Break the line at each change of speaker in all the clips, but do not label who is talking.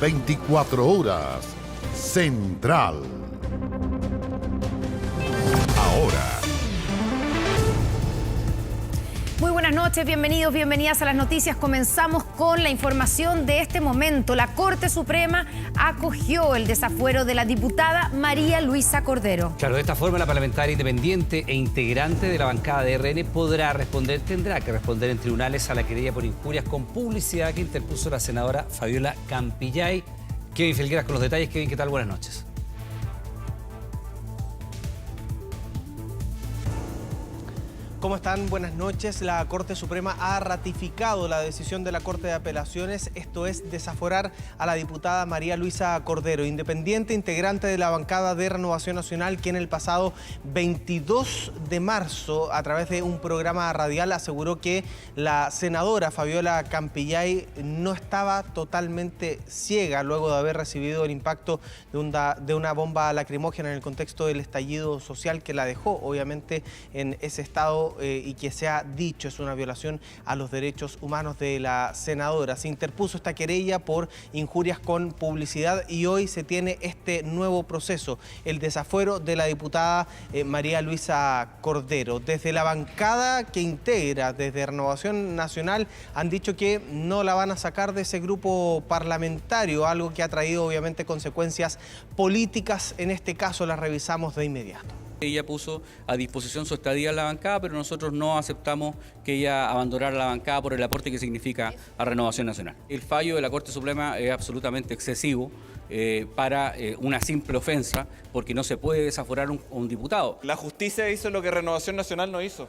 24 horas. Central. Ahora.
Muy buenas noches, bienvenidos, bienvenidas a las noticias. Comenzamos con la información de este momento. La Corte Suprema acogió el desafuero de la diputada María Luisa Cordero.
Claro, de esta forma la parlamentaria independiente e integrante de la bancada de RN tendrá que responder en tribunales a la querella por injurias con publicidad que interpuso la senadora Fabiola Campillay. Kevin Felgueras con los detalles. Kevin, ¿qué tal? Buenas noches.
¿Cómo están? Buenas noches. La Corte Suprema ha ratificado la decisión de la Corte de Apelaciones, esto es, desaforar a la diputada María Luisa Cordero, independiente, integrante de la bancada de Renovación Nacional, quien el pasado 22 de marzo, a través de un programa radial, aseguró que la senadora Fabiola Campillay no estaba totalmente ciega luego de haber recibido el impacto de una bomba lacrimógena en el contexto del estallido social que la dejó, obviamente, en ese estado y que se ha dicho es una violación a los derechos humanos de la senadora. Se interpuso esta querella por injurias con publicidad y hoy se tiene este nuevo proceso, el desafuero de la diputada María Luisa Cordero. Desde la bancada que integra, desde Renovación Nacional, han dicho que no la van a sacar de ese grupo parlamentario, algo que ha traído obviamente consecuencias políticas. En este caso las revisamos de inmediato.
Ella puso a disposición su estadía en la bancada, pero nosotros no aceptamos que ella abandonara la bancada por el aporte que significa a Renovación Nacional. El fallo de la Corte Suprema es absolutamente excesivo para una simple ofensa, porque no se puede desaforar a un diputado.
La justicia hizo lo que Renovación Nacional no hizo.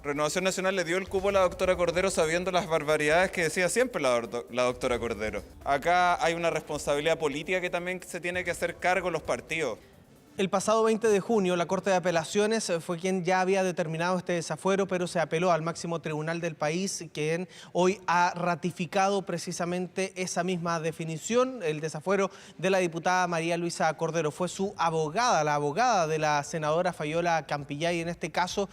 Renovación Nacional le dio el cupo a la doctora Cordero sabiendo las barbaridades que decía siempre la doctora Cordero. Acá hay una responsabilidad política que también se tiene que hacer cargo los partidos.
El pasado 20 de junio, la Corte de Apelaciones fue quien ya había determinado este desafuero, pero se apeló al máximo tribunal del país, quien hoy ha ratificado precisamente esa misma definición. El desafuero de la diputada María Luisa Cordero fue su abogada, la abogada de la senadora Fabiola Campillay, en este caso,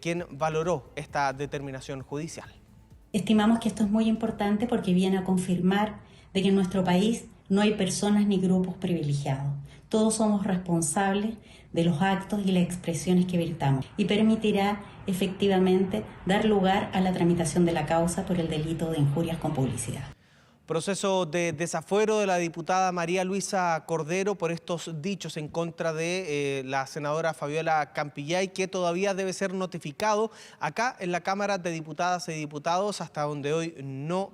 quien valoró esta determinación judicial.
Estimamos que esto es muy importante porque viene a confirmar de que en nuestro país no hay personas ni grupos privilegiados. Todos somos responsables de los actos y las expresiones que vertamos y permitirá efectivamente dar lugar a la tramitación de la causa por el delito de injurias con publicidad.
Proceso de desafuero de la diputada María Luisa Cordero por estos dichos en contra de la senadora Fabiola Campillay, que todavía debe ser notificado acá en la Cámara de Diputadas y Diputados, hasta donde hoy no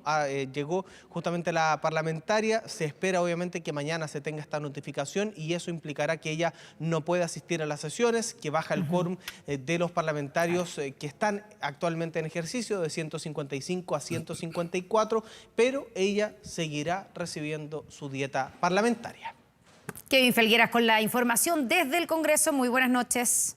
llegó justamente la parlamentaria. Se espera obviamente que mañana se tenga esta notificación y eso implicará que ella no pueda asistir a las sesiones, que baja el quórum de los parlamentarios que están actualmente en ejercicio de 155 a 154, pero ella seguirá recibiendo su dieta parlamentaria.
Kevin Felgueras con la información desde el Congreso. Muy buenas noches.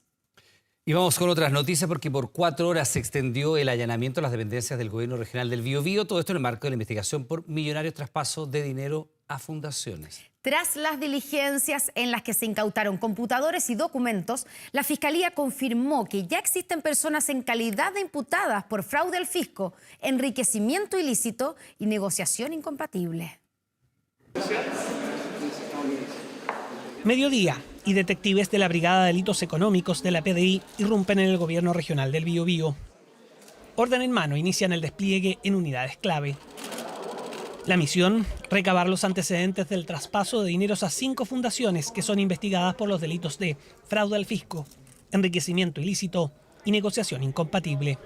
Y vamos con otras noticias porque por 4 horas se extendió el allanamiento a las dependencias del Gobierno Regional del Biobío. Todo esto en el marco de la investigación por millonarios traspasos de dinero a fundaciones.
Tras las diligencias en las que se incautaron computadores y documentos, la Fiscalía confirmó que ya existen personas en calidad de imputadas por fraude al fisco, enriquecimiento ilícito y negociación incompatible.
Mediodía y detectives de la Brigada de Delitos Económicos de la PDI irrumpen en el Gobierno Regional del Biobío. Orden en mano inician el despliegue en unidades clave. La misión, recabar los antecedentes del traspaso de dineros a 5 fundaciones que son investigadas por los delitos de fraude al fisco, enriquecimiento ilícito y negociación incompatible.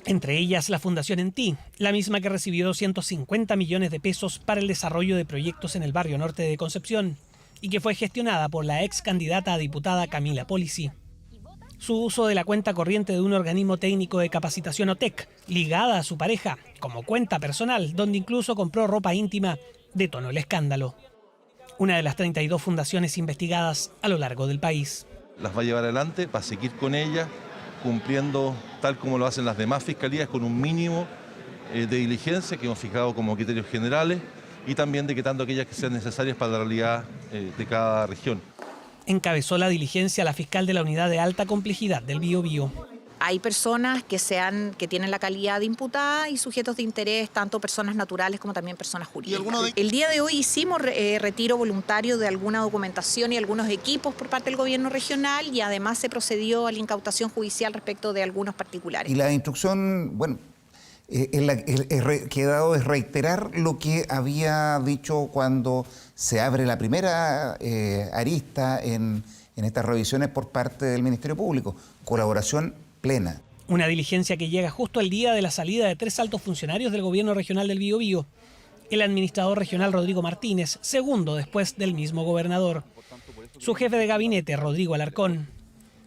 Entre ellas la Fundación ENTI, la misma que recibió 250 millones de pesos para el desarrollo de proyectos en el barrio norte de Concepción y que fue gestionada por la ex candidata a diputada Camila Polici. Su uso de la cuenta corriente de un organismo técnico de capacitación OTEC, ligada a su pareja, como cuenta personal, donde incluso compró ropa íntima, detonó el escándalo. Una de las 32 fundaciones investigadas a lo largo del país.
Las va a llevar adelante, va a seguir con ellas, cumpliendo tal como lo hacen las demás fiscalías, con un mínimo de diligencia que hemos fijado como criterios generales y también decretando aquellas que sean necesarias para la realidad de cada región.
Encabezó la diligencia la fiscal de la Unidad de Alta Complejidad del Biobío.
Hay personas que tienen la calidad de imputada y sujetos de interés, tanto personas naturales como también personas jurídicas. El día de hoy hicimos retiro voluntario de alguna documentación y algunos equipos por parte del gobierno regional y además se procedió a la incautación judicial respecto de algunos particulares.
Y la instrucción, bueno, que he dado es reiterar lo que había dicho cuando se abre la primera arista en estas revisiones por parte del Ministerio Público. Colaboración plena.
Una diligencia que llega justo al día de la salida de 3 altos funcionarios del gobierno regional del Biobío. El administrador regional Rodrigo Martínez, segundo después del mismo gobernador. Su jefe de gabinete, Rodrigo Alarcón.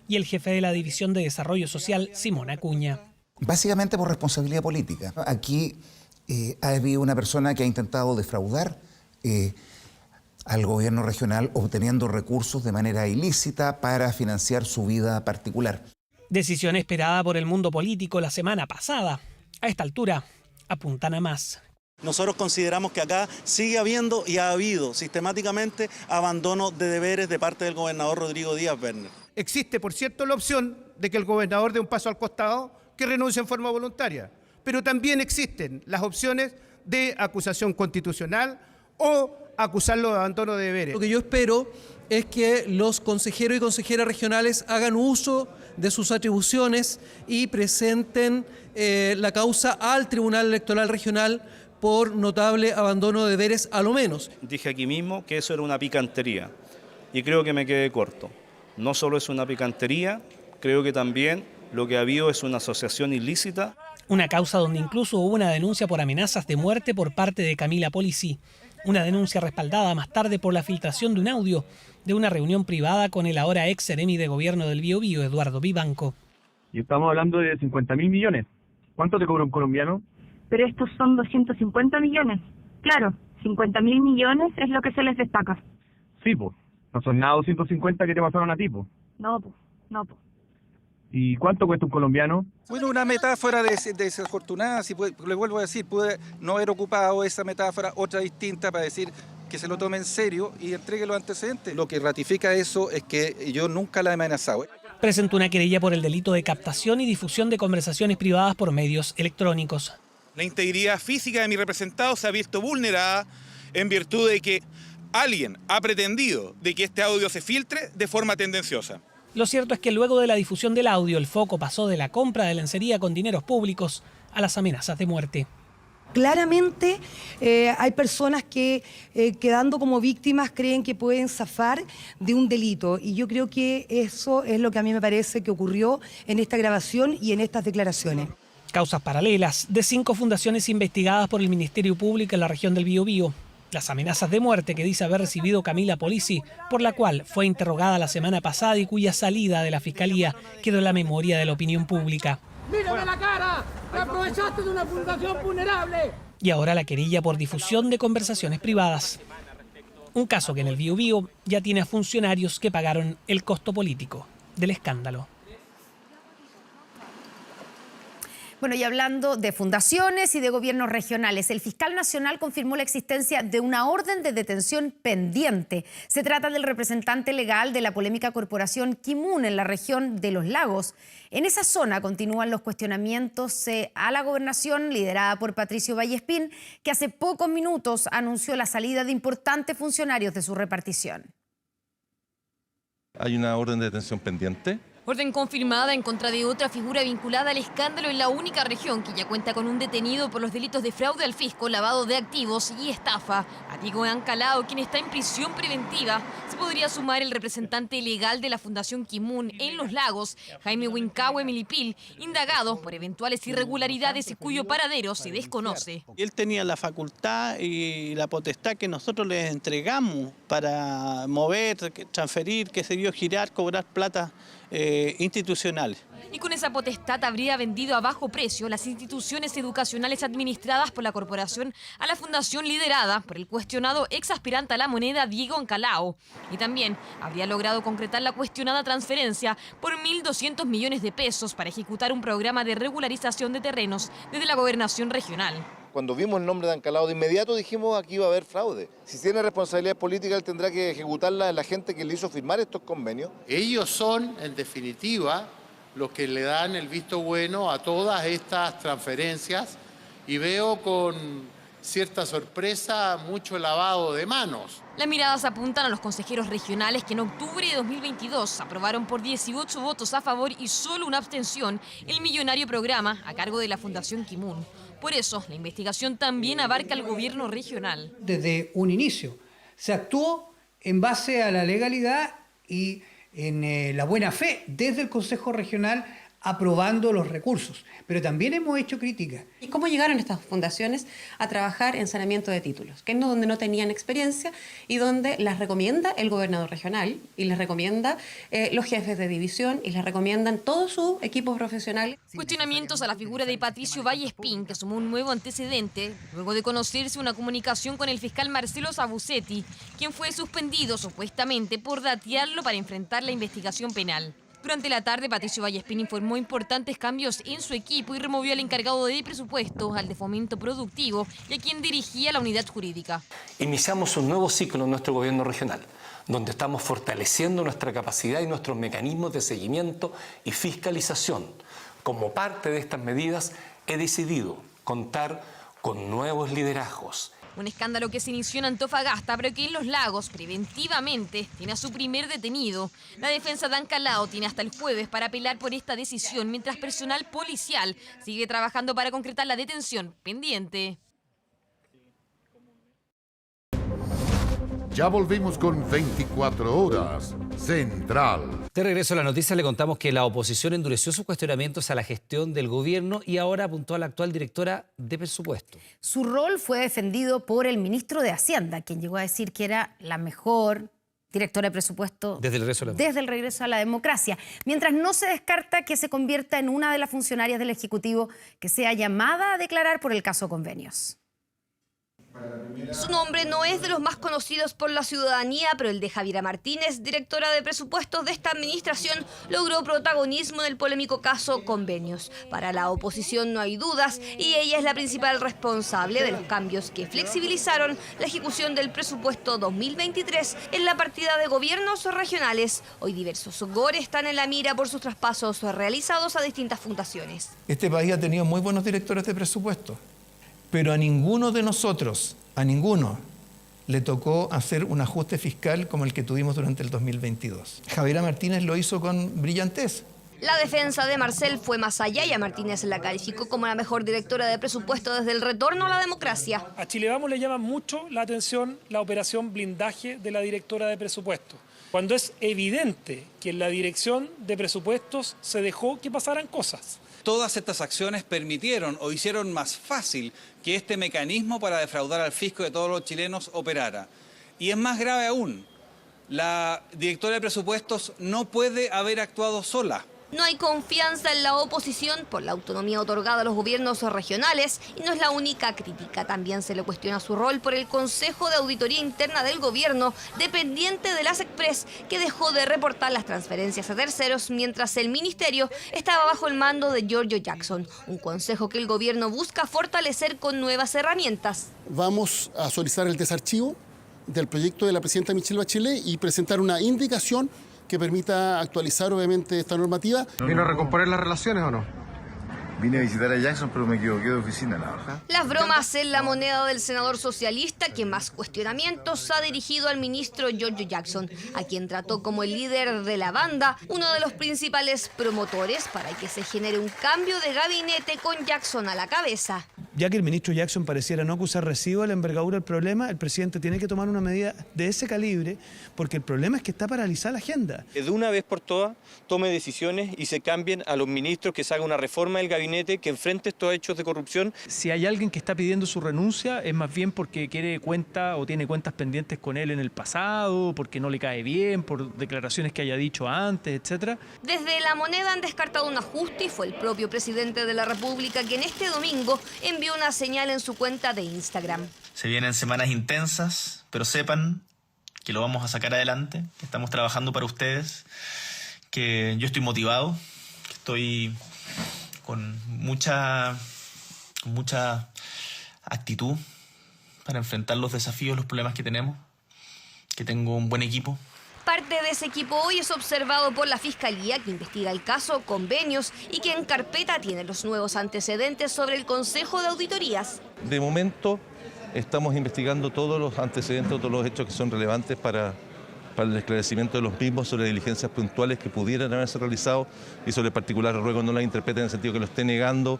Y el jefe de la División de Desarrollo Social, Simón Acuña.
Básicamente por responsabilidad política. Aquí ha habido una persona que ha intentado defraudar al gobierno regional obteniendo recursos de manera ilícita para financiar su vida particular.
Decisión esperada por el mundo político la semana pasada. A esta altura, apuntan a más.
Nosotros consideramos que acá sigue habiendo y ha habido sistemáticamente abandono de deberes de parte del gobernador Rodrigo Díaz Werner.
Existe, por cierto, la opción de que el gobernador dé un paso al costado, que renuncie en forma voluntaria, pero también existen las opciones de acusación constitucional o acusarlo de abandono de deberes.
Lo que yo espero es que los consejeros y consejeras regionales hagan uso de sus atribuciones y presenten la causa al Tribunal Electoral Regional por notable abandono de deberes, a lo menos.
Dije aquí mismo que eso era una picantería y creo que me quedé corto. No solo es una picantería, creo que también lo que ha habido es una asociación ilícita.
Una causa donde incluso hubo una denuncia por amenazas de muerte por parte de Camila Polici. Una denuncia respaldada más tarde por la filtración de un audio de una reunión privada con el ahora ex seremi de gobierno del Biobío, Eduardo Vivanco.
Y estamos hablando de 50.000 millones. ¿Cuánto te cobra un colombiano?
Pero estos son 250 millones. Claro, 50.000 millones es lo que se les destaca.
Sí, pues. No son nada 250 que te pasaron a ti, pues.
No, pues. No, pues.
¿Y cuánto cuesta un colombiano?
Bueno, una metáfora desafortunada, le vuelvo a decir, pude no haber ocupado esa metáfora, otra distinta para decir que se lo tome en serio y entregue los antecedentes. Lo que ratifica eso es que yo nunca la he amenazado.
Presentó una querella por el delito de captación y difusión de conversaciones privadas por medios electrónicos.
La integridad física de mi representado se ha visto vulnerada en virtud de que alguien ha pretendido de que este audio se filtre de forma tendenciosa.
Lo cierto es que luego de la difusión del audio, el foco pasó de la compra de lencería con dineros públicos a las amenazas de muerte.
Claramente hay personas que quedando como víctimas creen que pueden zafar de un delito y yo creo que eso es lo que a mí me parece que ocurrió en esta grabación y en estas declaraciones.
Causas paralelas de 5 fundaciones investigadas por el Ministerio Público en la región del Biobío. Las amenazas de muerte que dice haber recibido Camila Polici, por la cual fue interrogada la semana pasada y cuya salida de la Fiscalía quedó en la memoria de la opinión pública.
¡Mírame la cara! ¡Te aprovechaste de una fundación vulnerable!
Y ahora la querella por difusión de conversaciones privadas. Un caso que en el Biobío ya tiene a funcionarios que pagaron el costo político del escándalo.
Bueno, y hablando de fundaciones y de gobiernos regionales, el fiscal nacional confirmó la existencia de una orden de detención pendiente. Se trata del representante legal de la polémica corporación Kimun en la región de Los Lagos. En esa zona continúan los cuestionamientos a la gobernación liderada por Patricio Vallespín, que hace pocos minutos anunció la salida de importantes funcionarios de su repartición.
Hay una orden de detención pendiente.
Orden confirmada en contra de otra figura vinculada al escándalo en la única región que ya cuenta con un detenido por los delitos de fraude al fisco, lavado de activos y estafa. A Diego Ancalao, quien está en prisión preventiva, se podría sumar el representante legal de la Fundación Kimun en Los Lagos, Jaime Huincahue Milipil, indagado por eventuales irregularidades y cuyo paradero se desconoce.
Él tenía la facultad y la potestad que nosotros les entregamos para mover, transferir, qué sé yo, girar, cobrar plata institucionales.
Y con esa potestad habría vendido a bajo precio las instituciones educacionales administradas por la corporación a la fundación liderada por el cuestionado ex aspirante a la moneda Diego Ancalao. Y también habría logrado concretar la cuestionada transferencia por 1.200 millones de pesos para ejecutar un programa de regularización de terrenos desde la gobernación regional.
Cuando vimos el nombre de Ancalao, de inmediato dijimos aquí iba a haber fraude. Si tiene responsabilidad política, él tendrá que ejecutarla en la gente que le hizo firmar estos convenios.
Ellos son, en definitiva,
los que le dan el visto bueno a todas estas transferencias y veo con cierta sorpresa mucho lavado de manos.
Las miradas apuntan a los consejeros regionales que en octubre de 2022 aprobaron por 18 votos a favor y solo una abstención el millonario programa a cargo de la Fundación Ki-moon. Por eso, la investigación también abarca al gobierno regional.
Desde un inicio se actuó en base a la legalidad y en la buena fe desde el Consejo Regional aprobando los recursos, pero también hemos hecho críticas.
¿Y cómo llegaron estas fundaciones a trabajar en saneamiento de títulos? Que es donde no tenían experiencia y donde las recomienda el gobernador regional y les recomienda los jefes de división y les recomiendan todo su equipo profesional.
Cuestionamientos a la figura de Patricio Vallespín, que sumó un nuevo antecedente luego de conocerse una comunicación con el fiscal Marcelo Sabucetti, quien fue suspendido supuestamente por datearlo para enfrentar la investigación penal. Durante la tarde, Patricio Vallespín informó importantes cambios en su equipo y removió al encargado de presupuesto, al de fomento productivo y a quien dirigía la unidad jurídica.
Iniciamos un nuevo ciclo en nuestro gobierno regional, donde estamos fortaleciendo nuestra capacidad y nuestros mecanismos de seguimiento y fiscalización. Como parte de estas medidas, he decidido contar con nuevos liderazgos.
Un escándalo que se inició en Antofagasta, pero que en Los Lagos, preventivamente, tiene a su primer detenido. La defensa de Ancalao tiene hasta el jueves para apelar por esta decisión, mientras personal policial sigue trabajando para concretar la detención pendiente.
Ya volvimos con 24 horas Central.
De regreso a la noticia le contamos que la oposición endureció sus cuestionamientos a la gestión del gobierno y ahora apuntó a la actual directora de presupuesto.
Su rol fue defendido por el ministro de Hacienda, quien llegó a decir que era la mejor directora de presupuesto desde el regreso a la democracia. Mientras no se descarta que se convierta en una de las funcionarias del Ejecutivo que sea llamada a declarar por el caso Convenios.
Su nombre no es de los más conocidos por la ciudadanía, pero el de Javiera Martínez, directora de presupuestos de esta administración, logró protagonismo en el polémico caso Convenios. Para la oposición no hay dudas y ella es la principal responsable de los cambios que flexibilizaron la ejecución del presupuesto 2023 en la partida de gobiernos regionales. Hoy diversos GOR están en la mira por sus traspasos realizados a distintas fundaciones.
Este país ha tenido muy buenos directores de presupuesto. Pero a ninguno de nosotros, le tocó hacer un ajuste fiscal como el que tuvimos durante el 2022. Javiera Martínez lo hizo con brillantez.
La defensa de Marcel fue más allá y a Martínez la calificó como la mejor directora de presupuesto desde el retorno a la democracia.
A Chile Vamos le llama mucho la atención la operación blindaje de la directora de presupuesto, cuando es evidente que en la dirección de presupuestos se dejó que pasaran cosas.
Todas estas acciones permitieron o hicieron más fácil que este mecanismo para defraudar al fisco de todos los chilenos operara. Y es más grave aún, la directora de presupuestos no puede haber actuado sola.
No hay confianza en la oposición por la autonomía otorgada a los gobiernos regionales y no es la única crítica. También se le cuestiona su rol por el Consejo de Auditoría Interna del Gobierno, dependiente de las Express, que dejó de reportar las transferencias a terceros mientras el ministerio estaba bajo el mando de Giorgio Jackson, un consejo que el gobierno busca fortalecer con nuevas herramientas.
Vamos a solicitar el desarchivo del proyecto de la presidenta Michelle Bachelet y presentar una indicación que permita actualizar, obviamente, esta normativa.
¿Vino a recomponer las relaciones o no?
Vine a visitar a Jackson, pero me equivoqué de oficina, la verdad.
Las bromas en la moneda del senador socialista que más cuestionamientos ha dirigido al ministro Giorgio Jackson, a quien trató como el líder de la banda, uno de los principales promotores para que se genere un cambio de gabinete con Jackson a la cabeza.
Ya que el ministro Jackson pareciera no acusar recibo a la envergadura del problema, el presidente tiene que tomar una medida de ese calibre, porque el problema es que está paralizada la agenda.
De una vez por todas, tome decisiones y se cambien a los ministros, que se haga una reforma del gabinete que enfrente estos hechos de corrupción.
Si hay alguien que está pidiendo su renuncia, es más bien porque quiere cuenta o tiene cuentas pendientes con él en el pasado, porque no le cae bien, por declaraciones que haya dicho antes, etc.
Desde La Moneda han descartado un ajuste y fue el propio presidente de la República quien este domingo envió una señal en su cuenta de Instagram.
Se vienen semanas intensas, pero sepan que lo vamos a sacar adelante, que estamos trabajando para ustedes, que yo estoy motivado, que estoy con mucha actitud para enfrentar los desafíos, los problemas que tenemos, que tengo un buen equipo.
Parte de ese equipo hoy es observado por la Fiscalía, que investiga el caso Convenios y que en carpeta tiene los nuevos antecedentes sobre el Consejo de Auditorías.
De momento estamos investigando todos los antecedentes, todos los hechos que son relevantes para el esclarecimiento de los mismos, sobre diligencias puntuales que pudieran haberse realizado y sobre particulares ruegos no las interpreten en el sentido que lo esté negando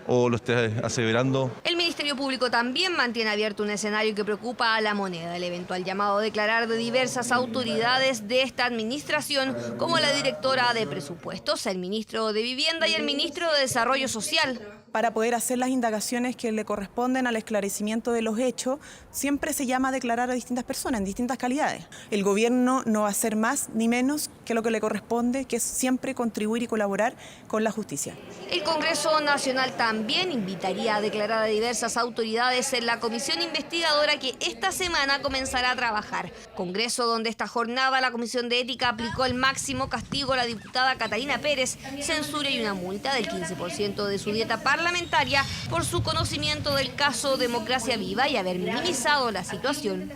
o lo esté aseverando.
El Ministerio Público también mantiene abierto un escenario que preocupa a La Moneda, el eventual llamado a declarar de diversas autoridades de esta administración, como la directora de Presupuestos, el ministro de Vivienda y el ministro de Desarrollo Social.
Para poder hacer las indagaciones que le corresponden al esclarecimiento de los hechos, siempre se llama a declarar a distintas personas en distintas calidades. El gobierno no va a hacer más ni menos que lo que le corresponde, que es siempre contribuir y colaborar con la justicia.
El Congreso Nacional también invitaría a declarar a diversas autoridades en la comisión investigadora que esta semana comenzará a trabajar. Congreso donde esta jornada la Comisión de Ética aplicó el máximo castigo a la diputada Catalina Pérez, censura y una multa del 15% de su dieta parlamentaria por su conocimiento del caso Democracia Viva y haber minimizado la situación.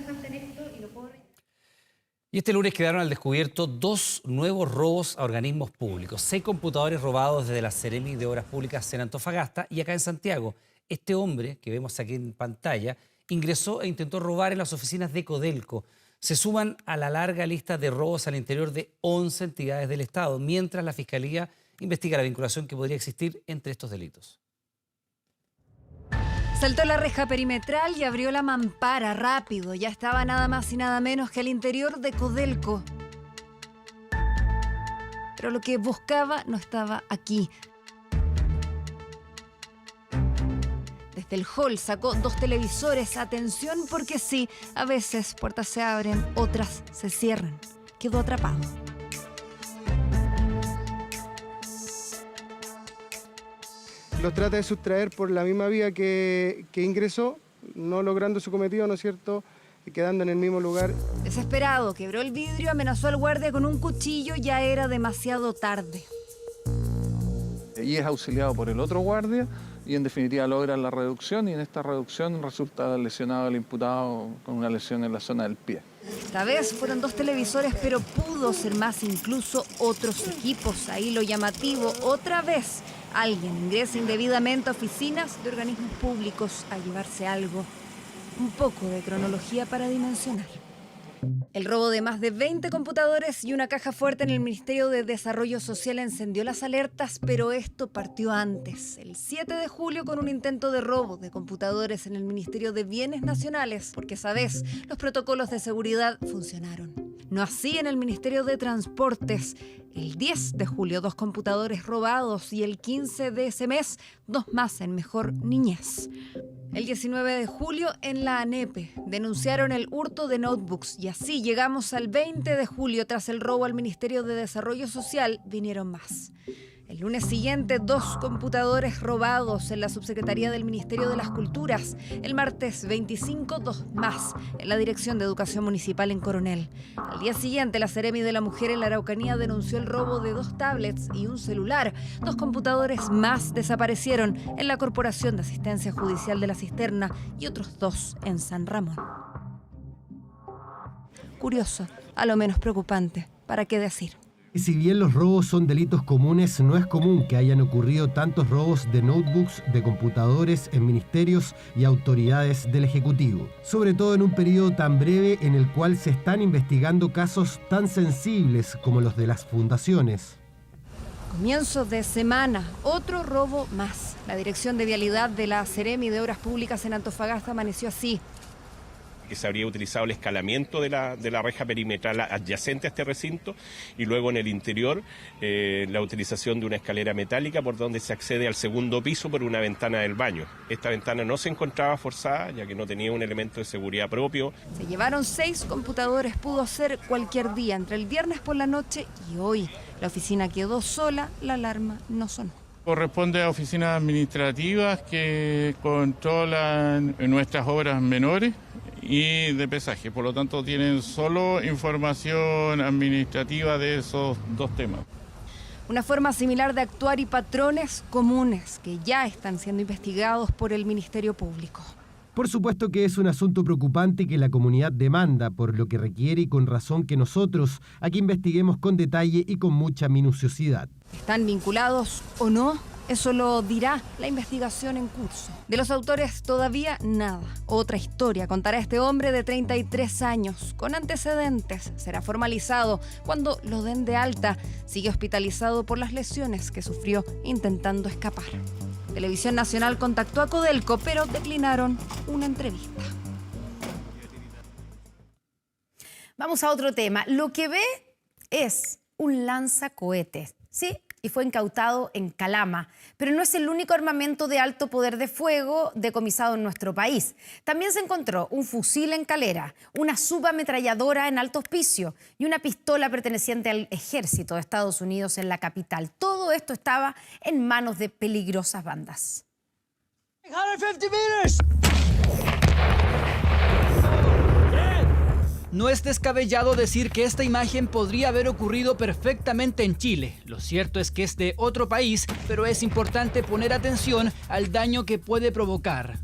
Y este lunes quedaron al descubierto 2 nuevos robos a organismos públicos. 6 computadores robados desde la Seremi de Obras Públicas en Antofagasta y acá en Santiago. Este hombre, que vemos aquí en pantalla, ingresó e intentó robar en las oficinas de Codelco. Se suman a la larga lista de robos al interior de 11 entidades del Estado, mientras la Fiscalía investiga la vinculación que podría existir entre estos delitos.
Saltó la reja perimetral y abrió la mampara rápido. Ya estaba nada más y nada menos que al interior de Codelco. Pero lo que buscaba no estaba aquí. Desde el hall sacó 2 televisores. Atención porque sí, a veces puertas se abren, otras se cierran. Quedó atrapado.
Los trata de sustraer por la misma vía que ingresó, no logrando su cometido, ¿no es cierto?, quedando en el mismo lugar.
Desesperado, quebró el vidrio, amenazó al guardia con un cuchillo, ya era demasiado tarde.
Y es auxiliado por el otro guardia y en definitiva logra la reducción y en esta reducción resulta lesionado el imputado con una lesión en la zona del pie.
Esta vez fueron 2 televisores, pero pudo ser más, incluso otros equipos. Ahí lo llamativo, otra vez, alguien ingresa indebidamente a oficinas de organismos públicos a llevarse algo. Un poco de cronología para dimensionar. El robo de más de 20 computadores y una caja fuerte en el Ministerio de Desarrollo Social encendió las alertas, pero esto partió antes. El 7 de julio con un intento de robo de computadores en el Ministerio de Bienes Nacionales, porque esa vez los protocolos de seguridad funcionaron. No así en el Ministerio de Transportes. El 10 de julio 2 computadores robados y el 15 de ese mes 2 más en Mejor Niñez. El 19 de julio en la ANEPE denunciaron el hurto de notebooks y así llegamos al 20 de julio. Tras el robo al Ministerio de Desarrollo Social vinieron más. El lunes siguiente 2 computadores robados en la Subsecretaría del Ministerio de las Culturas. El martes 25 2 más en la Dirección de Educación Municipal en Coronel. Al día siguiente la Seremi de la Mujer en la Araucanía denunció el robo de 2 tablets y un celular. 2 computadores más desaparecieron en la Corporación de Asistencia Judicial de la Cisterna y otros 2 en San Ramón. Curioso, a lo menos preocupante, ¿para qué decir?
Y si bien los robos son delitos comunes, no es común que hayan ocurrido tantos robos de notebooks, de computadores en ministerios y autoridades del Ejecutivo. Sobre todo en un periodo tan breve en el cual se están investigando casos tan sensibles como los de las fundaciones.
Comienzo de semana, otro robo más. La Dirección de Vialidad de la Seremi de Obras Públicas en Antofagasta amaneció así.
Que se habría utilizado el escalamiento de la reja perimetral adyacente a este recinto y luego en el interior la utilización de una escalera metálica por donde se accede al segundo piso por una ventana del baño. Esta ventana no se encontraba forzada ya que no tenía un elemento de seguridad propio.
Se llevaron 6 computadores, pudo ser cualquier día, entre el viernes por la noche y hoy. La oficina quedó sola, la alarma no sonó.
Corresponde a oficinas administrativas que controlan nuestras obras menores y de pesaje, por lo tanto tienen solo información administrativa de esos 2 temas.
Una forma similar de actuar y patrones comunes que ya están siendo investigados por el Ministerio Público.
Por supuesto que es un asunto preocupante que la comunidad demanda, por lo que requiere y con razón que nosotros aquí investiguemos con detalle y con mucha minuciosidad.
¿Están vinculados o no? Eso lo dirá la investigación en curso. De los autores todavía nada. Otra historia contará este hombre de 33 años, con antecedentes. Será formalizado cuando lo den de alta. Sigue hospitalizado por las lesiones que sufrió intentando escapar. Televisión Nacional contactó a Codelco, pero declinaron una entrevista.
Vamos a otro tema. Lo que ve es un lanzacohetes, ¿sí? Y fue incautado en Calama. Pero no es el único armamento de alto poder de fuego decomisado en nuestro país. También se encontró un fusil en Calera, una subametralladora en Alto Hospicio y una pistola perteneciente al ejército de Estados Unidos en la capital. Todo esto estaba en manos de peligrosas bandas.
150 meters. No es descabellado decir que esta imagen podría haber ocurrido perfectamente en Chile. Lo cierto es que es de otro país, pero es importante poner atención al daño que puede provocar.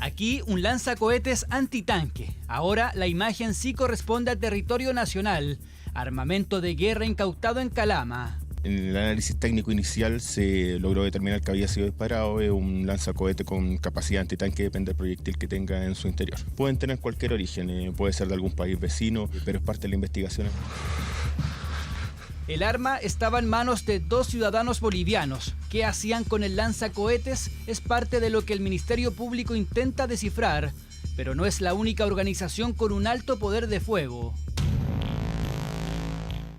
Aquí un lanzacohetes antitanque. Ahora la imagen sí corresponde a territorio nacional. Armamento de guerra incautado en Calama.
En el análisis técnico inicial se logró determinar que había sido disparado un lanzacohete con capacidad antitanque, depende del proyectil que tenga en su interior. Pueden tener cualquier origen, puede ser de algún país vecino, pero es parte de la investigación.
El arma estaba en manos de 2 ciudadanos bolivianos. ¿Qué hacían con el lanzacohetes? Es parte de lo que el Ministerio Público intenta descifrar, pero no es la única organización con un alto poder de fuego.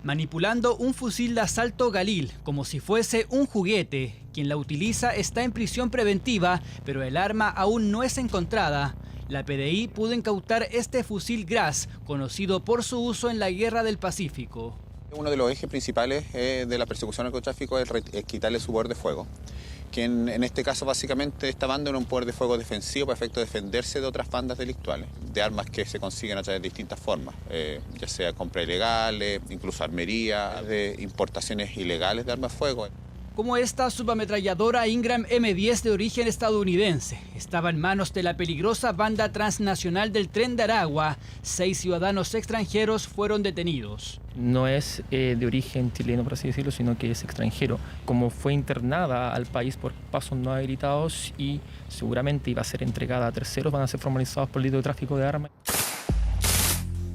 Manipulando un fusil de asalto Galil como si fuese un juguete. Quien la utiliza está en prisión preventiva, pero el arma aún no es encontrada. La PDI pudo incautar este fusil Graz, conocido por su uso en la Guerra del Pacífico.
Uno de los ejes principales de la persecución al narcotráfico es quitarle su poder de fuego, que en este caso básicamente esta banda era un poder de fuego defensivo para efecto de defenderse de otras bandas delictuales, de armas que se consiguen a través de distintas formas, ya sea compra ilegales, incluso armería, de importaciones ilegales de armas de fuego.
Como esta subametralladora Ingram M10 de origen estadounidense. Estaba en manos de la peligrosa banda transnacional del Tren de Aragua. 6 ciudadanos extranjeros fueron detenidos.
No es de origen chileno, por así decirlo, sino que es extranjero. Como fue internada al país por pasos no habilitados y seguramente iba a ser entregada a terceros, van a ser formalizados por el delito de tráfico de armas.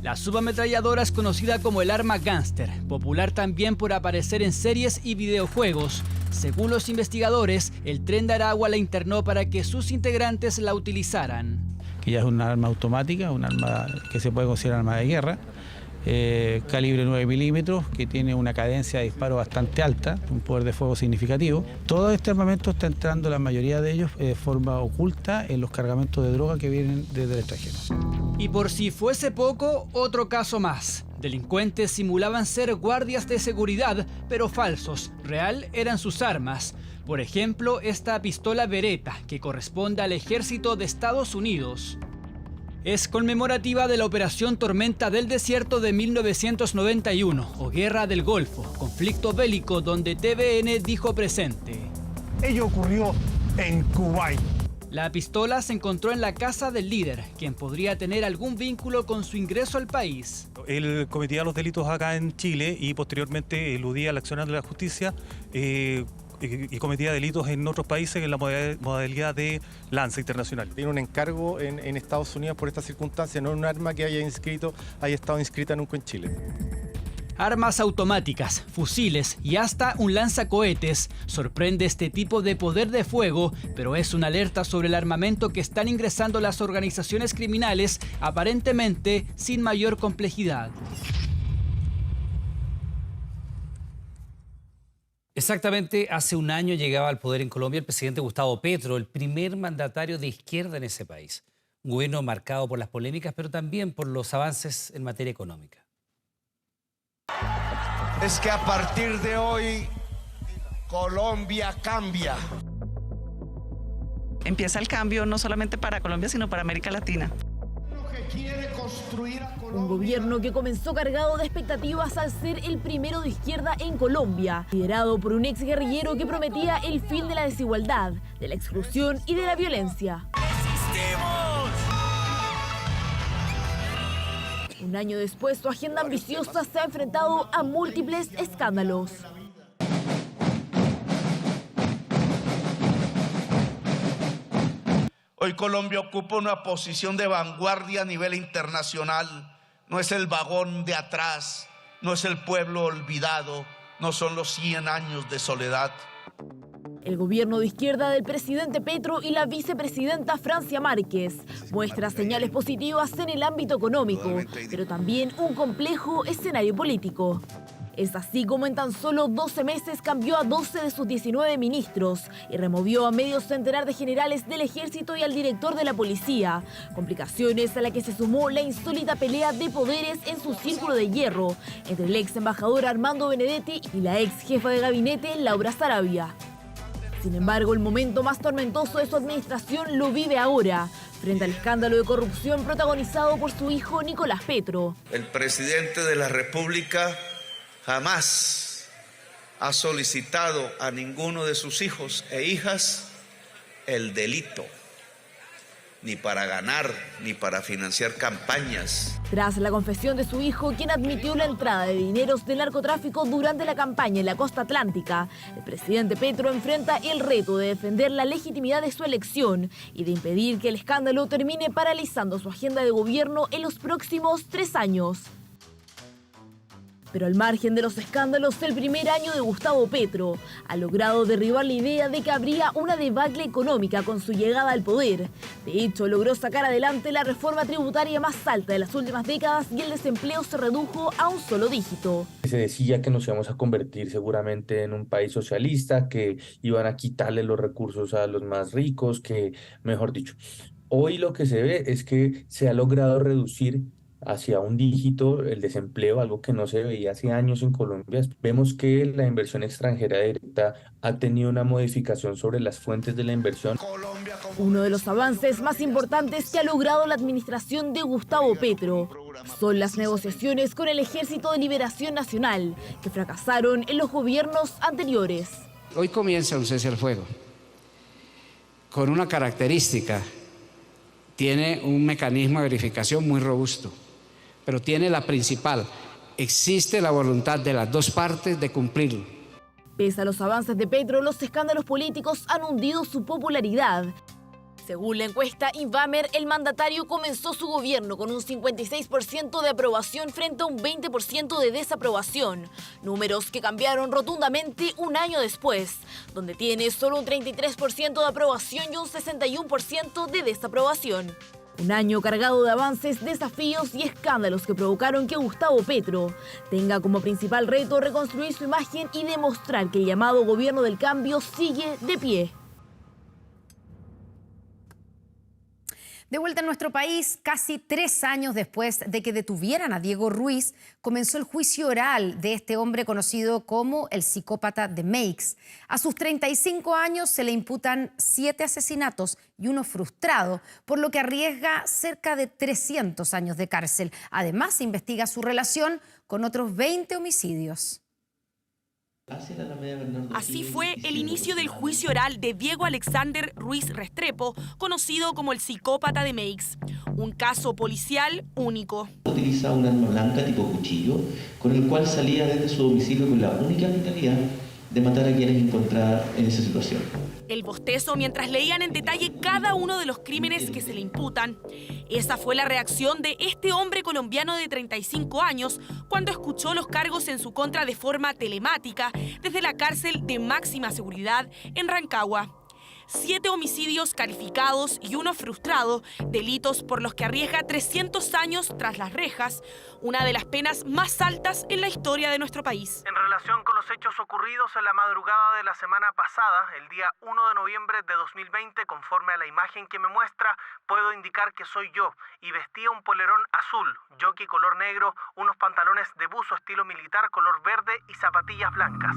La subametralladora es conocida como el arma gángster, popular también por aparecer en series y videojuegos. Según los investigadores, el Tren de Aragua la internó para que sus integrantes la utilizaran.
Que ya es un arma automática, un arma que se puede considerar arma de guerra, calibre 9 milímetros, que tiene una cadencia de disparo bastante alta, un poder de fuego significativo. Todo este armamento está entrando, la mayoría de ellos, de forma oculta en los cargamentos de droga que vienen desde el extranjero.
Y por si fuese poco, otro caso más. Delincuentes simulaban ser guardias de seguridad, pero falsos. Real eran sus armas. Por ejemplo, esta pistola Beretta, que corresponde al ejército de Estados Unidos. Es conmemorativa de la Operación Tormenta del Desierto de 1991, o Guerra del Golfo, conflicto bélico donde TVN dijo presente.
Ello ocurrió en Kuwait.
La pistola se encontró en la casa del líder, quien podría tener algún vínculo con su ingreso al país.
Él cometía los delitos acá en Chile y posteriormente eludía la acción de la justicia y cometía delitos en otros países en la modalidad de lanza internacional. Tiene un encargo en Estados Unidos por esta circunstancia, no es un arma que haya estado inscrita nunca en Chile.
Armas automáticas, fusiles y hasta un lanzacohetes. Sorprende este tipo de poder de fuego, pero es una alerta sobre el armamento que están ingresando las organizaciones criminales, aparentemente sin mayor complejidad.
Exactamente hace un año llegaba al poder en Colombia el presidente Gustavo Petro, el primer mandatario de izquierda en ese país. Un gobierno marcado por las polémicas, pero también por los avances en materia económica.
Es que a partir de hoy Colombia cambia.
Empieza el cambio no solamente para Colombia, sino para América Latina.
quiere construir a Colombia.
Un gobierno que comenzó cargado de expectativas al ser el primero de izquierda en Colombia, liderado por un exguerrillero que prometía el fin de la desigualdad, de la exclusión y de la violencia. Un año después, su agenda ambiciosa se ha enfrentado a múltiples escándalos.
Hoy Colombia ocupa una posición de vanguardia a nivel internacional. No es el vagón de atrás, no es el pueblo olvidado, no son los 100 años de soledad.
El gobierno de izquierda del presidente Petro y la vicepresidenta Francia Márquez muestra señales positivas en el ámbito económico, pero también un complejo escenario político. Es así como en tan solo 12 meses cambió a 12 de sus 19 ministros y removió a medio centenar de generales del ejército y al director de la policía. Complicaciones a la que se sumó la insólita pelea de poderes en su círculo de hierro entre el ex embajador Armando Benedetti y la ex jefa de gabinete Laura Sarabia. Sin embargo, el momento más tormentoso de su administración lo vive ahora, frente al escándalo de corrupción protagonizado por su hijo Nicolás Petro.
El presidente de la República jamás ha solicitado a ninguno de sus hijos e hijas el delito, ni para ganar, ni para financiar campañas.
Tras la confesión de su hijo, quien admitió la entrada de dineros del narcotráfico durante la campaña en la costa atlántica, el presidente Petro enfrenta el reto de defender la legitimidad de su elección y de impedir que el escándalo termine paralizando su agenda de gobierno en los próximos 3 años. Pero al margen de los escándalos, el primer año de Gustavo Petro ha logrado derribar la idea de que habría una debacle económica con su llegada al poder. De hecho, logró sacar adelante la reforma tributaria más alta de las últimas décadas y el desempleo se redujo a un solo dígito.
Se decía que nos íbamos a convertir seguramente en un país socialista, que iban a quitarle los recursos a los más ricos, que, mejor dicho, hoy lo que se ve es que se ha logrado reducir hacia un dígito el desempleo, algo que no se veía hace años en Colombia. Vemos que la inversión extranjera directa ha tenido una modificación sobre las fuentes de la inversión.
Uno de los avances más importantes que ha logrado la administración de Gustavo Petro son las negociaciones con el Ejército de Liberación Nacional, que fracasaron en los gobiernos anteriores.
Hoy comienza un cese al fuego con una característica: tiene un mecanismo de verificación muy robusto, pero tiene la principal: existe la voluntad de las dos partes de cumplirlo.
Pese a los avances de Petro, los escándalos políticos han hundido su popularidad. Según la encuesta Invamer, el mandatario comenzó su gobierno con un 56% de aprobación frente a un 20% de desaprobación, números que cambiaron rotundamente un año después, donde tiene solo un 33% de aprobación y un 61% de desaprobación. Un año cargado de avances, desafíos y escándalos que provocaron que Gustavo Petro tenga como principal reto reconstruir su imagen y demostrar que el llamado gobierno del cambio sigue de pie.
De vuelta en nuestro país, casi 3 años después de que detuvieran a Diego Ruiz, comenzó el juicio oral de este hombre conocido como el psicópata de Meix. A sus 35 años se le imputan 7 asesinatos y uno frustrado, por lo que arriesga cerca de 300 años de cárcel. Además, se investiga su relación con otros 20 homicidios.
Así fue el inicio del juicio oral de Diego Alexander Ruiz Restrepo, conocido como el psicópata de Meix. Un caso policial único.
Utiliza un arma blanca tipo cuchillo, con el cual salía desde su domicilio con la única finalidad de matar a quienes encontrara en esa situación.
El bostezo mientras leían en detalle cada uno de los crímenes que se le imputan. Esa fue la reacción de este hombre colombiano de 35 años cuando escuchó los cargos en su contra de forma telemática desde la cárcel de máxima seguridad en Rancagua. 7 homicidios calificados y uno frustrado, delitos por los que arriesga 300 años tras las rejas, una de las penas más altas en la historia de nuestro país.
En relación con los hechos ocurridos en la madrugada de la semana pasada, el día 1 de noviembre de 2020, conforme a la imagen que me muestra, puedo indicar que soy yo y vestía un polerón azul, jockey color negro, unos pantalones de buzo estilo militar color verde y zapatillas blancas.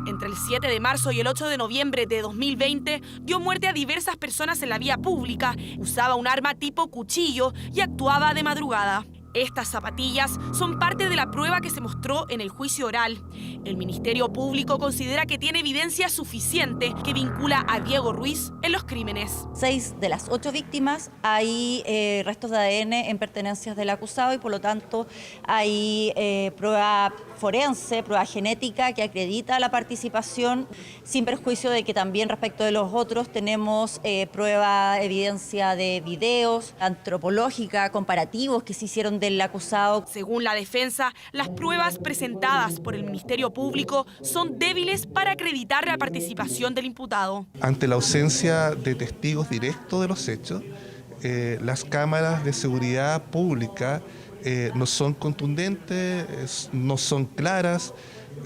Entre el 7 de marzo y el 8 de noviembre de 2020, dio muerte a diversas personas en la vía pública, usaba un arma tipo cuchillo y actuaba de madrugada. Estas zapatillas son parte de la prueba que se mostró en el juicio oral. El Ministerio Público considera que tiene evidencia suficiente que vincula a Diego Ruiz en los crímenes.
6 de las 8 víctimas hay restos de ADN en pertenencias del acusado y por lo tanto hay prueba forense, prueba genética que acredita la participación, sin perjuicio de que también respecto de los otros tenemos prueba, evidencia de videos, antropológica, comparativos que se hicieron del acusado.
Según la defensa, las pruebas presentadas por el Ministerio Público son débiles para acreditar la participación del imputado.
Ante la ausencia de testigos directos de los hechos, las cámaras de seguridad pública no son contundentes, no son claras,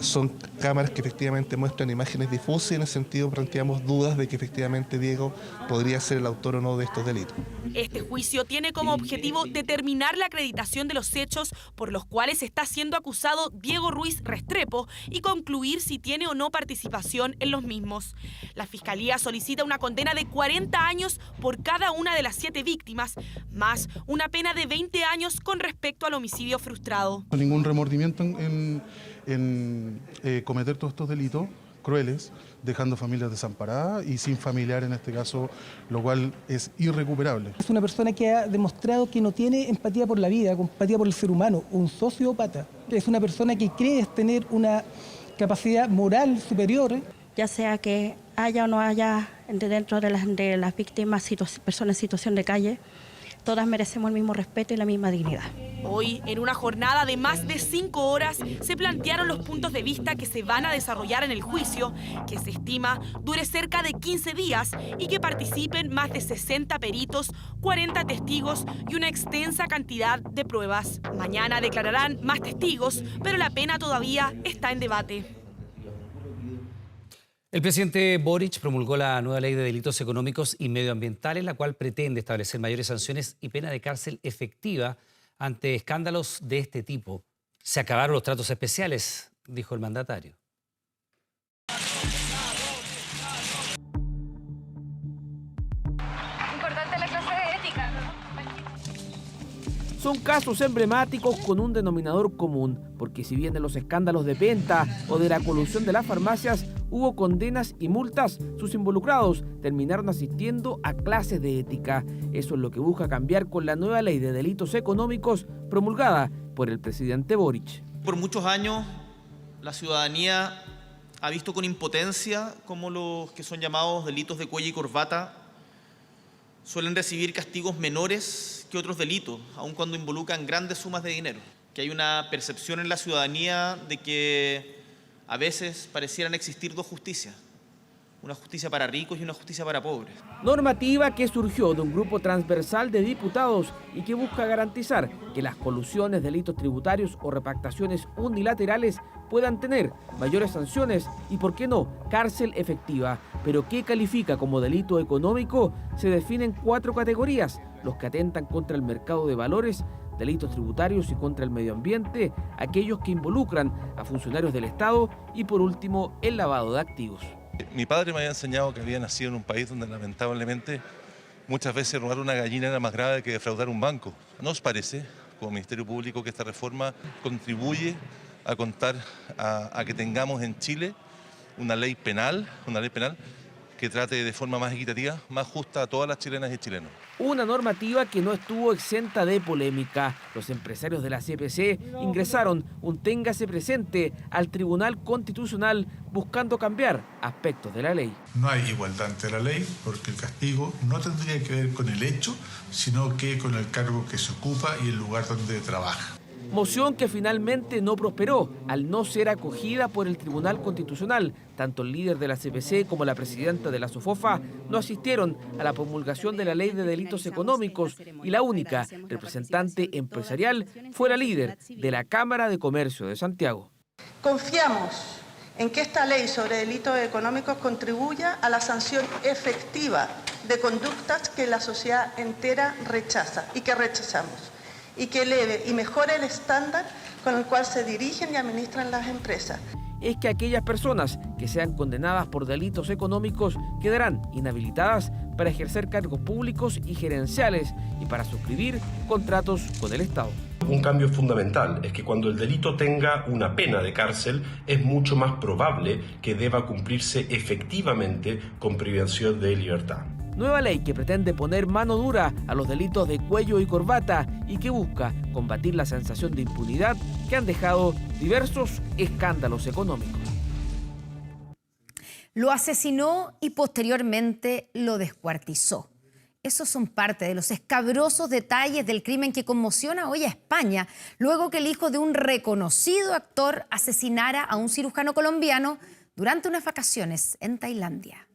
son cámaras que efectivamente muestran imágenes difusas y en ese sentido planteamos dudas de que efectivamente Diego podría ser el autor o no de estos delitos.
Este juicio tiene como objetivo determinar la acreditación de los hechos por los cuales está siendo acusado Diego Ruiz Restrepo y concluir si tiene o no participación en los mismos. La Fiscalía solicita una condena de 40 años por cada una de las 7 víctimas, más una pena de 20 años con respecto al homicidio frustrado.
Ningún remordimiento en cometer todos estos delitos crueles, dejando familias desamparadas y sin familiar en este caso, lo cual es irrecuperable.
Es una persona que ha demostrado que no tiene empatía por la vida, empatía por el ser humano, un sociópata. Es una persona que cree tener una capacidad moral superior.
Ya sea que haya o no haya dentro de las víctimas personas en situación de calle, todas merecemos el mismo respeto y la misma dignidad.
Hoy, en una jornada de más de 5 horas, se plantearon los puntos de vista que se van a desarrollar en el juicio, que se estima dure cerca de 15 días y que participen más de 60 peritos, 40 testigos y una extensa cantidad de pruebas. Mañana declararán más testigos, pero la pena todavía está en debate.
El presidente Boric promulgó la nueva ley de delitos económicos y medioambientales, la cual pretende establecer mayores sanciones y pena de cárcel efectiva ante escándalos de este tipo. Se acabaron los tratos especiales, dijo el mandatario.
Importante la clase de ética.
Son casos emblemáticos con un denominador común, porque si bien en los escándalos de venta o de la colusión de las farmacias hubo condenas y multas, sus involucrados terminaron asistiendo a clases de ética. Eso es lo que busca cambiar con la nueva ley de delitos económicos promulgada por el presidente Boric.
Por muchos años la ciudadanía ha visto con impotencia cómo los que son llamados delitos de cuello y corbata suelen recibir castigos menores que otros delitos, aun cuando involucran grandes sumas de dinero. Que hay una percepción en la ciudadanía de que a veces parecieran existir dos justicias, una justicia para ricos y una justicia para pobres.
Normativa que surgió de un grupo transversal de diputados y que busca garantizar que las colusiones, delitos tributarios o repactaciones unilaterales puedan tener mayores sanciones y, por qué no, cárcel efectiva. Pero ¿qué califica como delito económico? Se definen 4 categorías: los que atentan contra el mercado de valores, delitos tributarios y contra el medio ambiente, aquellos que involucran a funcionarios del Estado y, por último, el lavado de activos.
Mi padre me había enseñado que había nacido en un país donde lamentablemente muchas veces robar una gallina era más grave que defraudar un banco. ¿No os parece, como Ministerio Público, que esta reforma contribuye a contar a que tengamos en Chile una ley penal que trate de forma más equitativa, más justa a todas las chilenas y chilenos?
Una normativa que no estuvo exenta de polémica. Los empresarios de la CPC ingresaron un téngase presente al Tribunal Constitucional buscando cambiar aspectos de la ley.
No hay igualdad ante la ley porque el castigo no tendría que ver con el hecho, sino que con el cargo que se ocupa y el lugar donde trabaja.
Moción que finalmente no prosperó al no ser acogida por el Tribunal Constitucional. Tanto el líder de la CPC como la presidenta de la SOFOFA no asistieron a la promulgación de la Ley de Delitos Económicos y la única representante empresarial fue la líder de la Cámara de Comercio de Santiago.
Confiamos en que esta ley sobre delitos económicos contribuya a la sanción efectiva de conductas que la sociedad entera rechaza y que rechazamos, y que eleve y mejore el estándar con el cual se dirigen y administran las empresas.
es que aquellas personas que sean condenadas por delitos económicos quedarán inhabilitadas para ejercer cargos públicos y gerenciales y para suscribir contratos con el Estado.
Un cambio fundamental es que cuando el delito tenga una pena de cárcel es mucho más probable que deba cumplirse efectivamente con privación de libertad.
Nueva ley que pretende poner mano dura a los delitos de cuello y corbata y que busca combatir la sensación de impunidad que han dejado diversos escándalos económicos.
Lo asesinó y posteriormente lo descuartizó. Esos son parte de los escabrosos detalles del crimen que conmociona hoy a España, luego que el hijo de un reconocido actor asesinara a un cirujano colombiano durante unas vacaciones en Tailandia.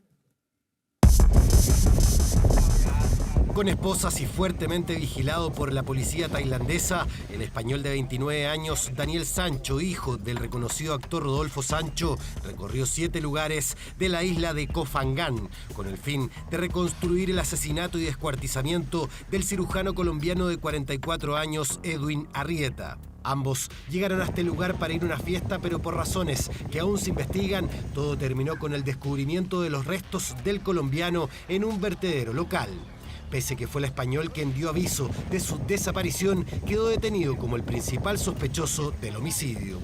Con esposas y fuertemente vigilado por la policía tailandesa, el español de 29 años, Daniel Sancho, hijo del reconocido actor Rodolfo Sancho, recorrió 7 lugares de la isla de Koh Phangan con el fin de reconstruir el asesinato y descuartizamiento del cirujano colombiano de 44 años, Edwin Arrieta. Ambos llegaron a este lugar para ir a una fiesta, pero por razones que aún se investigan, todo terminó con el descubrimiento de los restos del colombiano en un vertedero local. Pese que fue el español quien dio aviso de su desaparición, quedó detenido como el principal sospechoso del homicidio.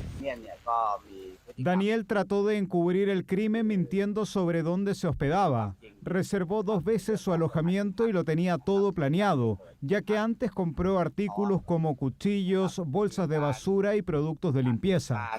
Daniel trató de encubrir el crimen mintiendo sobre dónde se hospedaba. Reservó 2 veces su alojamiento y lo tenía todo planeado, ya que antes compró artículos como cuchillos, bolsas de basura y productos de limpieza.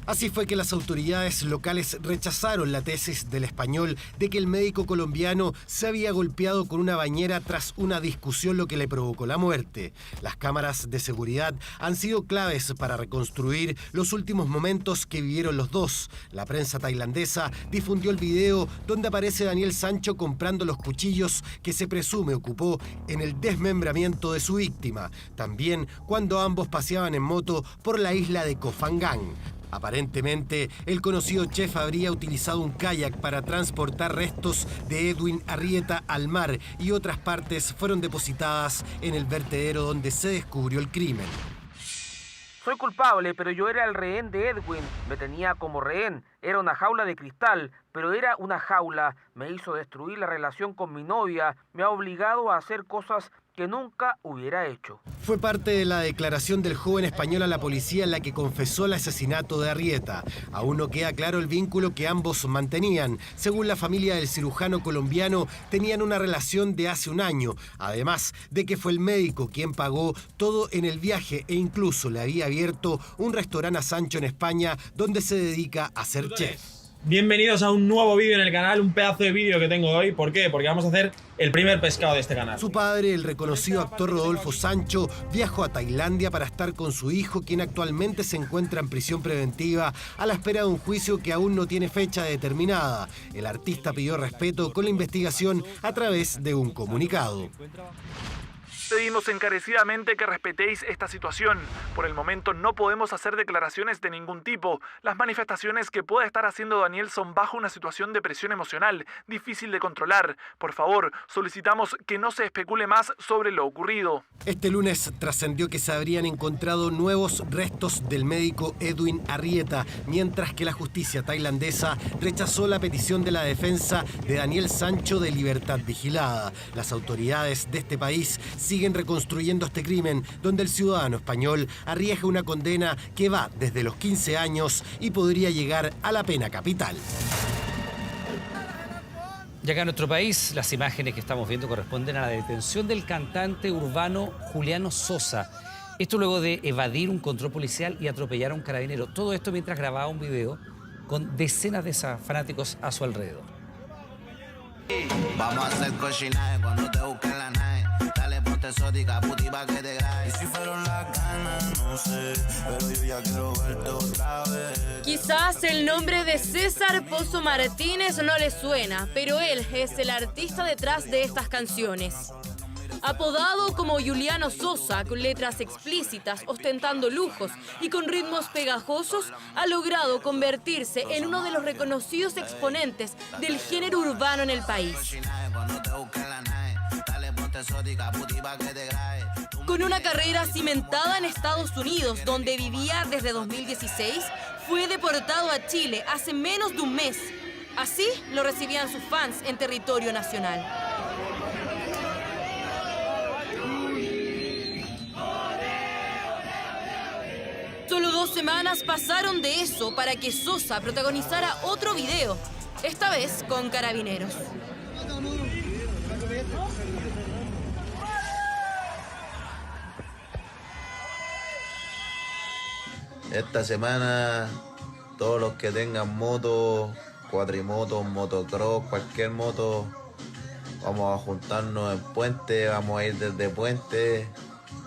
Así fue que las autoridades locales rechazaron la tesis del español de que el médico colombiano se había golpeado con una bañera tras una discusión, lo que le provocó la muerte. Las cámaras de seguridad han sido claves para reconstruir los últimos momentos que vivieron los dos. La prensa tailandesa difundió el video donde aparece Daniel Sancho comprando los cuchillos que se presume ocupó en el desmembramiento de su víctima. También cuando ambos paseaban en moto por la isla de Koh Phangan. Aparentemente, el conocido chef habría utilizado un kayak para transportar restos de Edwin Arrieta al mar y otras partes fueron depositadas en el vertedero donde se descubrió el crimen.
Soy culpable, pero yo era el rehén de Edwin. Me tenía como rehén. Era una jaula de cristal, pero era una jaula. Me hizo destruir la relación con mi novia. Me ha obligado a hacer cosas que nunca hubiera hecho.
Fue parte de la declaración del joven español a la policía en la que confesó el asesinato de Arrieta. Aún no queda claro el vínculo que ambos mantenían. Según la familia del cirujano colombiano, tenían una relación de hace un año, además de que fue el médico quien pagó todo en el viaje e incluso le había abierto un restaurante a Sancho en España donde se dedica a ser chef.
Bienvenidos a un nuevo vídeo en el canal, un pedazo de vídeo que tengo hoy. ¿Por qué? Porque vamos a hacer el primer pescado de este canal.
Su padre, el reconocido actor Rodolfo Sancho, viajó a Tailandia para estar con su hijo, quien actualmente se encuentra en prisión preventiva a la espera de un juicio que aún no tiene fecha determinada. El artista pidió respeto con la investigación a través de un comunicado.
Pedimos encarecidamente que respetéis esta situación. Por el momento no podemos hacer declaraciones de ningún tipo. Las manifestaciones que pueda estar haciendo Daniel son bajo una situación de presión emocional, difícil de controlar. Por favor, solicitamos que no se especule más sobre lo ocurrido.
Este lunes trascendió que se habrían encontrado nuevos restos del médico Edwin Arrieta, mientras que la justicia tailandesa rechazó la petición de la defensa de Daniel Sancho de libertad vigilada. Las autoridades de este país siguen reconstruyendo este crimen, donde el ciudadano español arriesga una condena que va desde los 15 años y podría llegar a la pena capital.
Y acá en nuestro país, las imágenes que estamos viendo corresponden a la detención del cantante urbano Juliano Sosa. Esto luego de evadir un control policial y atropellar a un carabinero. Todo esto mientras grababa un video con decenas de fanáticos a su alrededor.
Vamos a hacer cochinaje cuando te busquen la nave. Dale, ponte exótica, puti, pa' que te grabe. Y si fueron las ganas, no sé, pero yo ya quiero verte otra vez.
Quizás el nombre de César Pozo Martínez no le suena, pero él es el artista detrás de estas canciones. Apodado como Juliano Sosa, con letras explícitas, ostentando lujos y con ritmos pegajosos, ha logrado convertirse en uno de los reconocidos exponentes del género urbano en el país.
Cuando te busquen la nave, dale, ponte exótica, puti, pa' que te grabe.
Con una carrera cimentada en Estados Unidos, donde vivía desde 2016, fue deportado a Chile hace menos de un mes. Así lo recibían sus fans en territorio nacional. Solo 2 semanas pasaron de eso para que Sosa protagonizara otro video, esta vez con carabineros.
Esta semana, todos los que tengan moto, cuatrimotos, motocross, cualquier moto, vamos a juntarnos en Puente, vamos a ir desde Puente.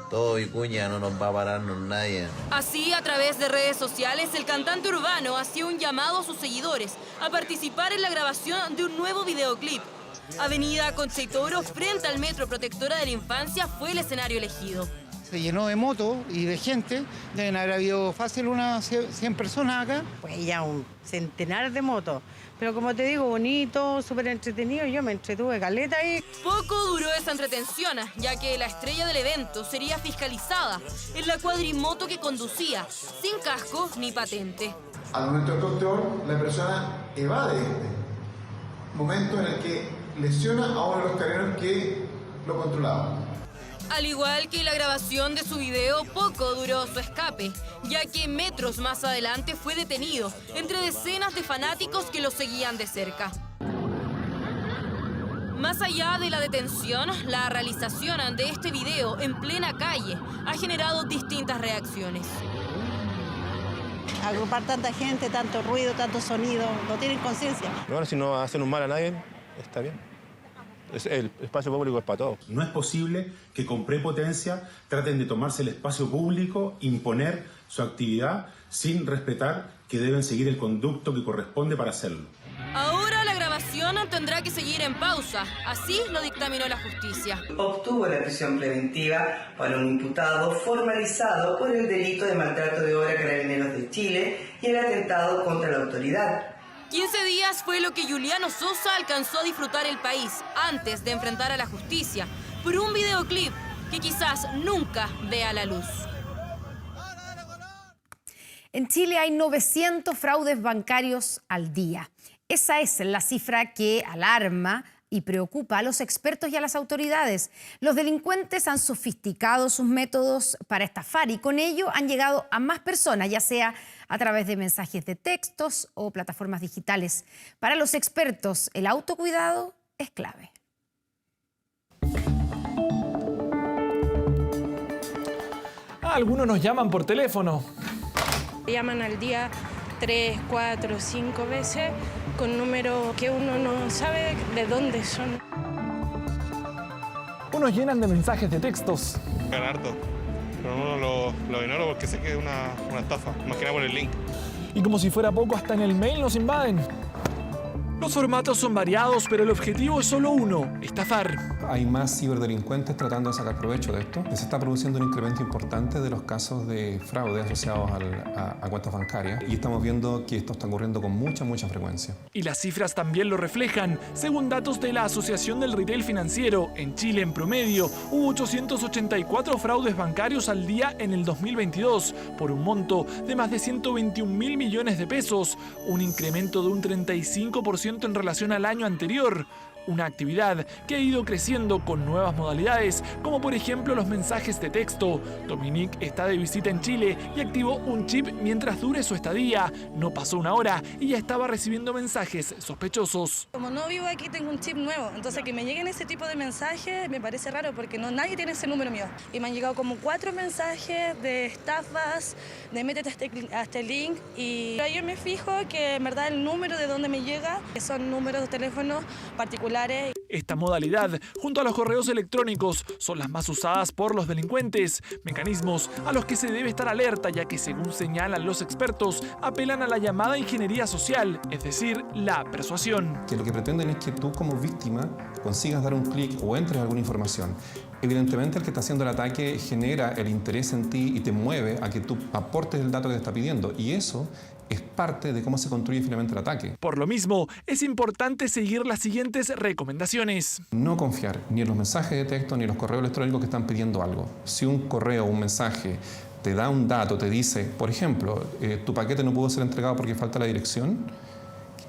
Todo Vicuña, no nos va a pararnos nadie.
Así, a través de redes sociales, el cantante urbano hacía un llamado a sus seguidores a participar en la grabación de un nuevo videoclip. Avenida Concha y Toro, frente al Metro Protectora de la Infancia, fue el escenario elegido.
Se llenó de motos y de gente, deben haber habido fácil unas 100 personas acá.
Pues ya un centenar de motos, pero como te digo, bonito, súper entretenido, yo me entretuve caleta ahí.
Poco duró esa entretención, ya que la estrella del evento sería fiscalizada en la cuadrimoto que conducía, sin casco ni patente.
Al momento del control, la persona evade este momento en el que lesiona a uno de los carabineros que lo controlaba.
Al igual que la grabación de su video, poco duró su escape, ya que metros más adelante fue detenido entre decenas de fanáticos que lo seguían de cerca. Más allá de la detención, la realización de este video en plena calle ha generado distintas reacciones.
Agrupar tanta gente, tanto ruido, tanto sonido, no tienen conciencia.
Bueno, si no hacen un mal a nadie, está bien. El espacio público es para todos.
No es posible que con prepotencia traten de tomarse el espacio público, imponer su actividad sin respetar que deben seguir el conducto que corresponde para hacerlo.
Ahora la grabación tendrá que seguir en pausa, así lo dictaminó la justicia.
Obtuvo la prisión preventiva para un imputado formalizado por el delito de maltrato de obra a Carabineros de Chile y el atentado contra la autoridad.
15 días fue lo que Juliano Sosa alcanzó a disfrutar el país antes de enfrentar a la justicia por un videoclip que quizás nunca vea la luz.
En Chile hay 900 fraudes bancarios al día. Esa es la cifra que alarma y preocupa a los expertos y a las autoridades. Los delincuentes han sofisticado sus métodos para estafar y con ello han llegado a más personas, ya sea a través de mensajes de textos o plataformas digitales. Para los expertos, el autocuidado es clave.
Algunos nos llaman por teléfono.
Llaman al día 3, 4, 5 veces con números que uno no sabe de dónde son.
Unos llenan de mensajes de textos.
Harto, pero uno lo ignoro porque sé que es una estafa, más que nada por el link.
Y como si fuera poco, hasta en el mail nos invaden. Los formatos son variados, pero el objetivo es solo uno: estafar.
Hay más ciberdelincuentes tratando de sacar provecho de esto. Se está produciendo un incremento importante de los casos de fraude asociados a cuentas bancarias y estamos viendo que esto está ocurriendo con mucha frecuencia.
Y las cifras también lo reflejan. Según datos de la Asociación del Retail Financiero, en Chile en promedio hubo 884 fraudes bancarios al día en el 2022 por un monto de más de 121.000 millones de pesos, un incremento de un 35% en relación al año anterior. Una actividad que ha ido creciendo con nuevas modalidades, como por ejemplo los mensajes de texto. Dominique está de visita en Chile y activó un chip mientras dure su estadía. No pasó una hora y ya estaba recibiendo mensajes sospechosos.
Como no vivo aquí, tengo un chip nuevo, entonces que me lleguen ese tipo de mensajes me parece raro porque nadie tiene ese número mío. Y me han llegado como 4 mensajes de estafas, de métete a este link, y yo me fijo que en verdad el número de donde me llega son números de teléfono particulares.
Esta modalidad, junto a los correos electrónicos, son las más usadas por los delincuentes, mecanismos a los que se debe estar alerta, ya que según señalan los expertos, apelan a la llamada ingeniería social, es decir, la persuasión.
Que lo que pretenden es que tú como víctima consigas dar un clic o entres alguna información. Evidentemente el que está haciendo el ataque genera el interés en ti y te mueve a que tú aportes el dato que te está pidiendo, y eso es parte de cómo se construye finalmente el ataque.
Por lo mismo, es importante seguir las siguientes recomendaciones.
No confiar ni en los mensajes de texto ni en los correos electrónicos que están pidiendo algo. Si un correo o un mensaje te da un dato, te dice, por ejemplo, tu paquete no pudo ser entregado porque falta la dirección,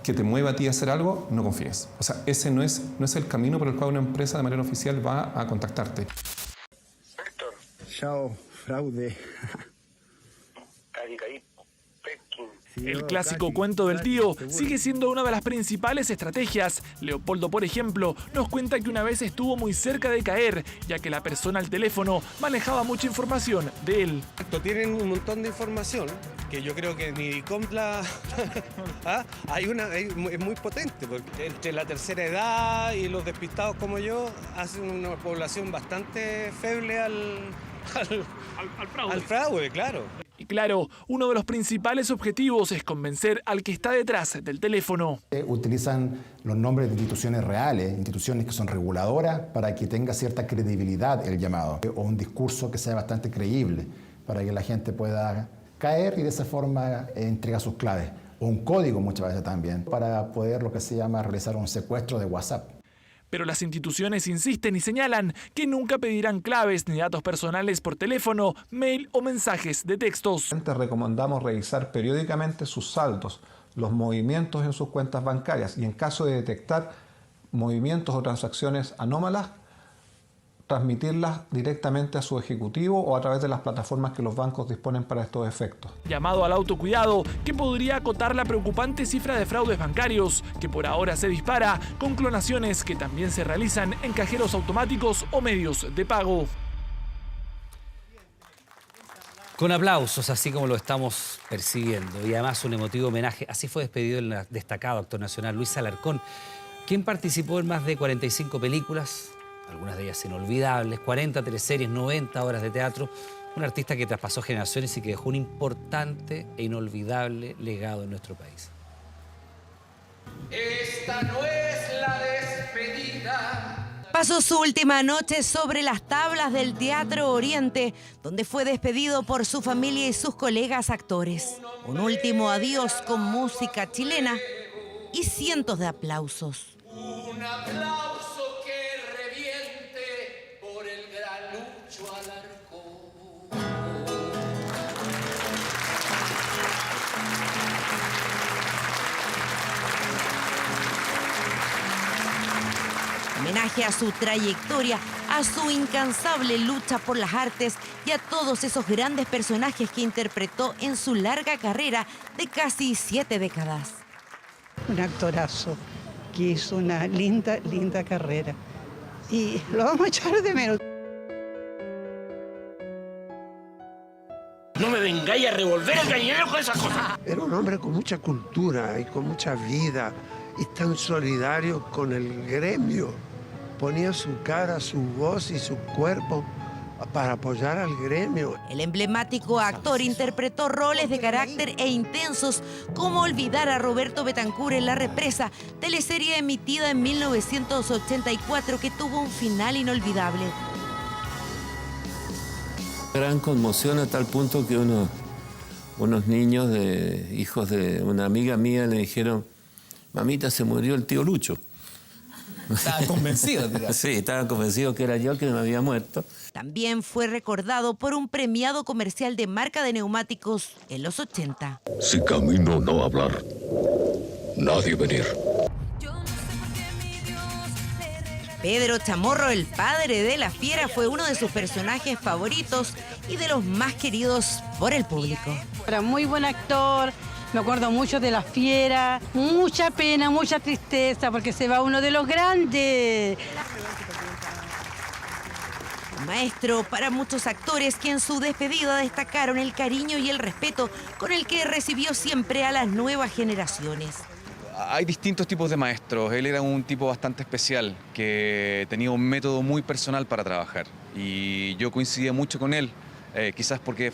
que te mueva a ti a hacer algo, no confíes. O sea, ese no es el camino por el cual una empresa de manera oficial va a contactarte.
Chao, fraude.
El clásico cuento del tío sigue siendo una de las principales estrategias. Leopoldo, por ejemplo, nos cuenta que una vez estuvo muy cerca de caer, ya que la persona al teléfono manejaba mucha información de él.
Tienen un montón de información que yo creo que ni Compla ¿Ah? Es muy potente, porque entre la tercera edad y los despistados como yo hacen una población bastante feble al fraude, claro.
Y claro, uno de los principales objetivos es convencer al que está detrás del teléfono.
Utilizan los nombres de instituciones reales, instituciones que son reguladoras, para que tenga cierta credibilidad el llamado, o un discurso que sea bastante creíble, para que la gente pueda caer y de esa forma entregar sus claves. O un código muchas veces también, para poder lo que se llama realizar un secuestro de WhatsApp.
Pero las instituciones insisten y señalan que nunca pedirán claves ni datos personales por teléfono, mail o mensajes de textos.
Te recomendamos revisar periódicamente sus saldos, los movimientos en sus cuentas bancarias y en caso de detectar movimientos o transacciones anómalas, transmitirlas directamente a su ejecutivo o a través de las plataformas que los bancos disponen para estos efectos.
Llamado al autocuidado que podría acotar la preocupante cifra de fraudes bancarios, que por ahora se dispara con clonaciones que también se realizan en cajeros automáticos o medios de pago.
Con aplausos, así como lo estamos percibiendo, y además un emotivo homenaje. Así fue despedido el destacado actor nacional Luis Alarcón, quien participó en más de 45 películas, algunas de ellas inolvidables, 40 teleseries, 90 horas de teatro, un artista que traspasó generaciones y que dejó un importante e inolvidable legado en nuestro país.
Esta no es la despedida.
Pasó su última noche sobre las tablas del Teatro Oriente, donde fue despedido por su familia y sus colegas actores. Un último adiós con música chilena y cientos de aplausos.
Un aplauso que reviente por el gran Lucho Alarcón.
Homenaje a su trayectoria, a su incansable lucha por las artes y a todos esos grandes personajes que interpretó en su larga carrera de casi 7 décadas.
Un actorazo que hizo una linda carrera y lo vamos a echar de menos.
No me vengáis a revolver el gallinero con esas cosas.
Era un hombre con mucha cultura y con mucha vida y tan solidario con el gremio. Ponía su cara, su voz y su cuerpo para apoyar al gremio.
El emblemático actor interpretó roles de carácter e intensos, como olvidar a Roberto Betancur en La Represa, teleserie emitida en 1984 que tuvo un final inolvidable.
Gran conmoción a tal punto que unos niños, hijos de una amiga mía, le dijeron: mamita, se murió el tío Lucho.
Estaba convencido, digamos.
Sí, estaba convencido que era yo que me había muerto.
También fue recordado por un premiado comercial de marca de neumáticos en los 80.
Si camino no hablar, nadie venir.
Pedro Chamorro, el padre de la fiera, fue uno de sus personajes favoritos y de los más queridos por el público.
Era muy buen actor. Me acuerdo mucho de La Fiera, mucha pena, mucha tristeza, porque se va uno de los grandes.
Maestro para muchos actores que en su despedida destacaron el cariño y el respeto con el que recibió siempre a las nuevas generaciones.
Hay distintos tipos de maestros. Él era un tipo bastante especial, que tenía un método muy personal para trabajar. Y yo coincidía mucho con él, quizás porque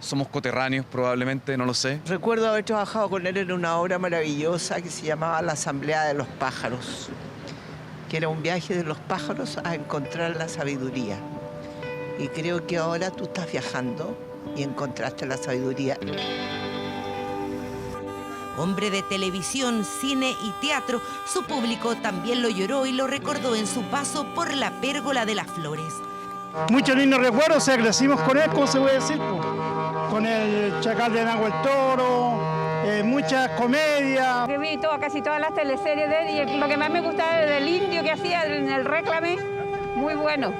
somos coterráneos probablemente, no lo sé.
Recuerdo haber trabajado con él en una obra maravillosa que se llamaba La Asamblea de los Pájaros, que era un viaje de los pájaros a encontrar la sabiduría. Y creo que ahora tú estás viajando y encontraste la sabiduría.
Hombre de televisión, cine y teatro, su público también lo lloró y lo recordó en su paso por la Pérgola de las Flores.
Muchos lindos recuerdos, o sea, crecimos con él, ¿cómo se puede decir? Con el Chacal de Nahuel Toro, muchas comedias.
Vi casi todas las teleseries de él y lo que más me gustaba era del indio que hacía en el Réclame, muy bueno.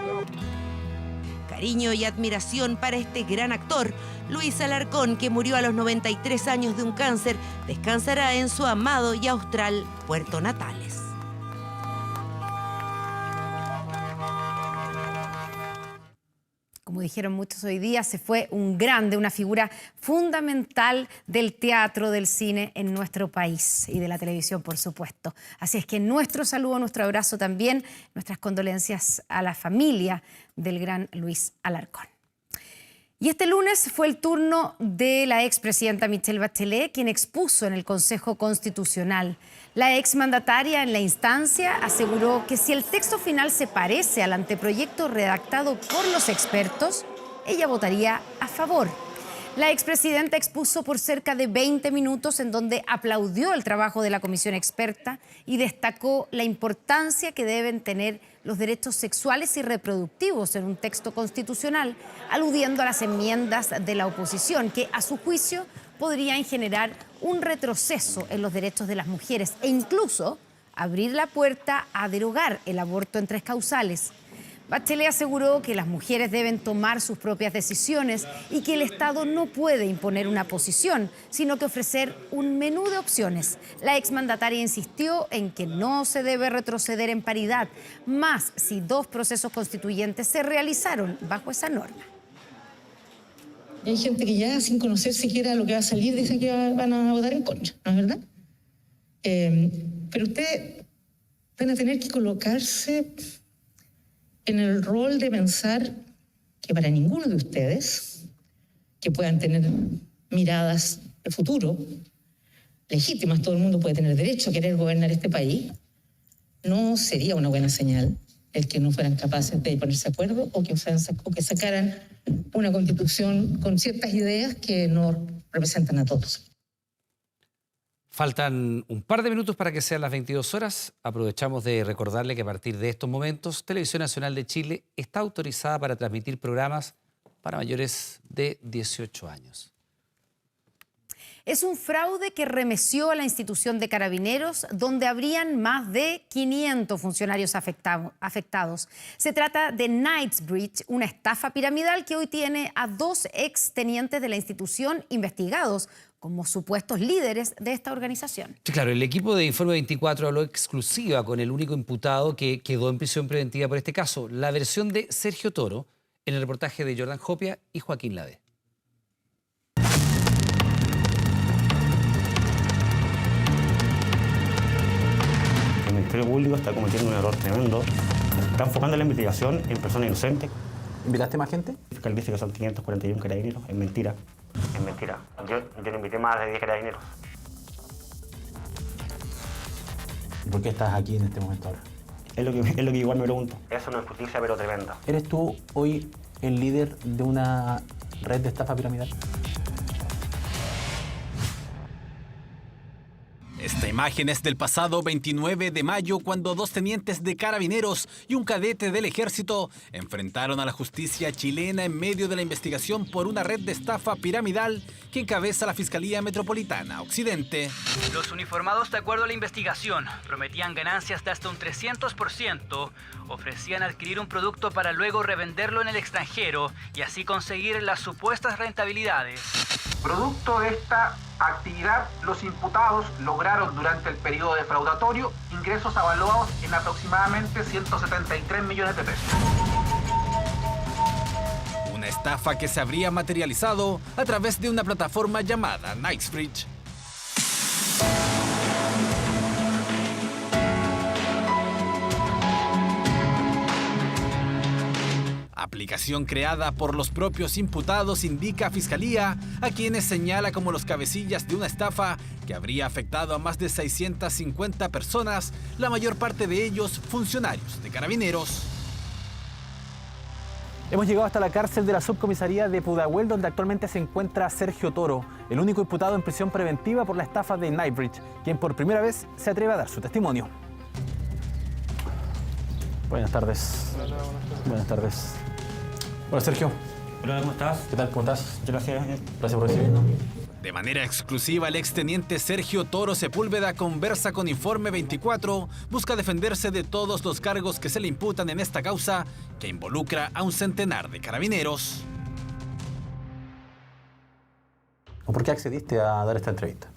Cariño y admiración para este gran actor. Luis Alarcón, que murió a los 93 años de un cáncer, descansará en su amado y austral Puerto Natales.
Como dijeron muchos hoy día, se fue un grande, una figura fundamental del teatro, del cine en nuestro país y de la televisión, por supuesto. Así es que nuestro saludo, nuestro abrazo también, nuestras condolencias a la familia del gran Luis Alarcón. Y este lunes fue el turno de la expresidenta Michelle Bachelet, quien expuso en el Consejo Constitucional. La exmandataria en la instancia aseguró que si el texto final se parece al anteproyecto redactado por los expertos, ella votaría a favor. La expresidenta expuso por cerca de 20 minutos en donde aplaudió el trabajo de la comisión experta y destacó la importancia que deben tener los derechos sexuales y reproductivos en un texto constitucional, aludiendo a las enmiendas de la oposición, que a su juicio podrían generar un retroceso en los derechos de las mujeres e incluso abrir la puerta a derogar el aborto en 3 causales. Bachelet aseguró que las mujeres deben tomar sus propias decisiones y que el Estado no puede imponer una posición, sino que ofrecer un menú de opciones. La exmandataria insistió en que no se debe retroceder en paridad, más si 2 procesos constituyentes se realizaron bajo esa norma.
Y hay gente que ya sin conocer siquiera lo que va a salir dice que van a votar en contra, ¿no es verdad? Pero ustedes van a tener que colocarse en el rol de pensar que para ninguno de ustedes, que puedan tener miradas de futuro, legítimas, todo el mundo puede tener derecho a querer gobernar este país, no sería una buena señal el que no fueran capaces de ponerse de acuerdo o que sacaran una constitución con ciertas ideas que no representan a todos.
Faltan un par de minutos para que sean las 22 horas. Aprovechamos de recordarle que a partir de estos momentos, Televisión Nacional de Chile está autorizada para transmitir programas para mayores de 18 años.
Es un fraude que remeció a la institución de Carabineros, donde habrían más de 500 funcionarios afectados. Se trata de Knightsbridge, una estafa piramidal que hoy tiene a 2 extenientes de la institución investigados como supuestos líderes de esta organización.
Sí, claro, el equipo de Informe 24 habló exclusiva con el único imputado que quedó en prisión preventiva por este caso, la versión de Sergio Toro, en el reportaje de Jordan Jopia y Joaquín Lade.
El Ministerio Público está cometiendo un error tremendo. Está enfocando la investigación en personas inocentes. ¿Invitaste más gente? El fiscal dice que son 541 carabineros. Es mentira. Es mentira. Yo no invité más de 10 carabineros.
¿Por qué estás aquí en este momento ahora?
Es lo que igual me pregunto. Es una injusticia pero tremenda.
¿Eres tú hoy el líder de una red de estafa piramidal?
Esta imagen es del pasado 29 de mayo, cuando 2 tenientes de Carabineros y un cadete del Ejército enfrentaron a la justicia chilena en medio de la investigación por una red de estafa piramidal que encabeza la Fiscalía Metropolitana Occidente.
Los uniformados, de acuerdo a la investigación, prometían ganancias de hasta un 300%, ofrecían adquirir un producto para luego revenderlo en el extranjero y así conseguir las supuestas rentabilidades.
Producto de esta actividad, los imputados lograron durante el periodo defraudatorio ingresos avaluados en aproximadamente 173 millones de pesos.
Una estafa que se habría materializado a través de una plataforma llamada Knightsbridge. Aplicación creada por los propios imputados, indica Fiscalía, a quienes señala como los cabecillas de una estafa que habría afectado a más de 650 personas, la mayor parte de ellos funcionarios de Carabineros.
Hemos llegado hasta la cárcel de la subcomisaría de Pudahuel, donde actualmente se encuentra Sergio Toro, el único imputado en prisión preventiva por la estafa de Knightbridge, quien por primera vez se atreve a dar su testimonio. Buenas tardes. Buenas tardes. Hola, Sergio.
Hola, ¿cómo estás?
¿Qué tal? ¿Cómo estás?
Gracias.
Gracias por recibirnos.
De manera exclusiva, el exteniente Sergio Toro Sepúlveda conversa con Informe 24, busca defenderse de todos los cargos que se le imputan en esta causa, que involucra a un centenar de carabineros.
¿Por qué accediste a dar esta entrevista?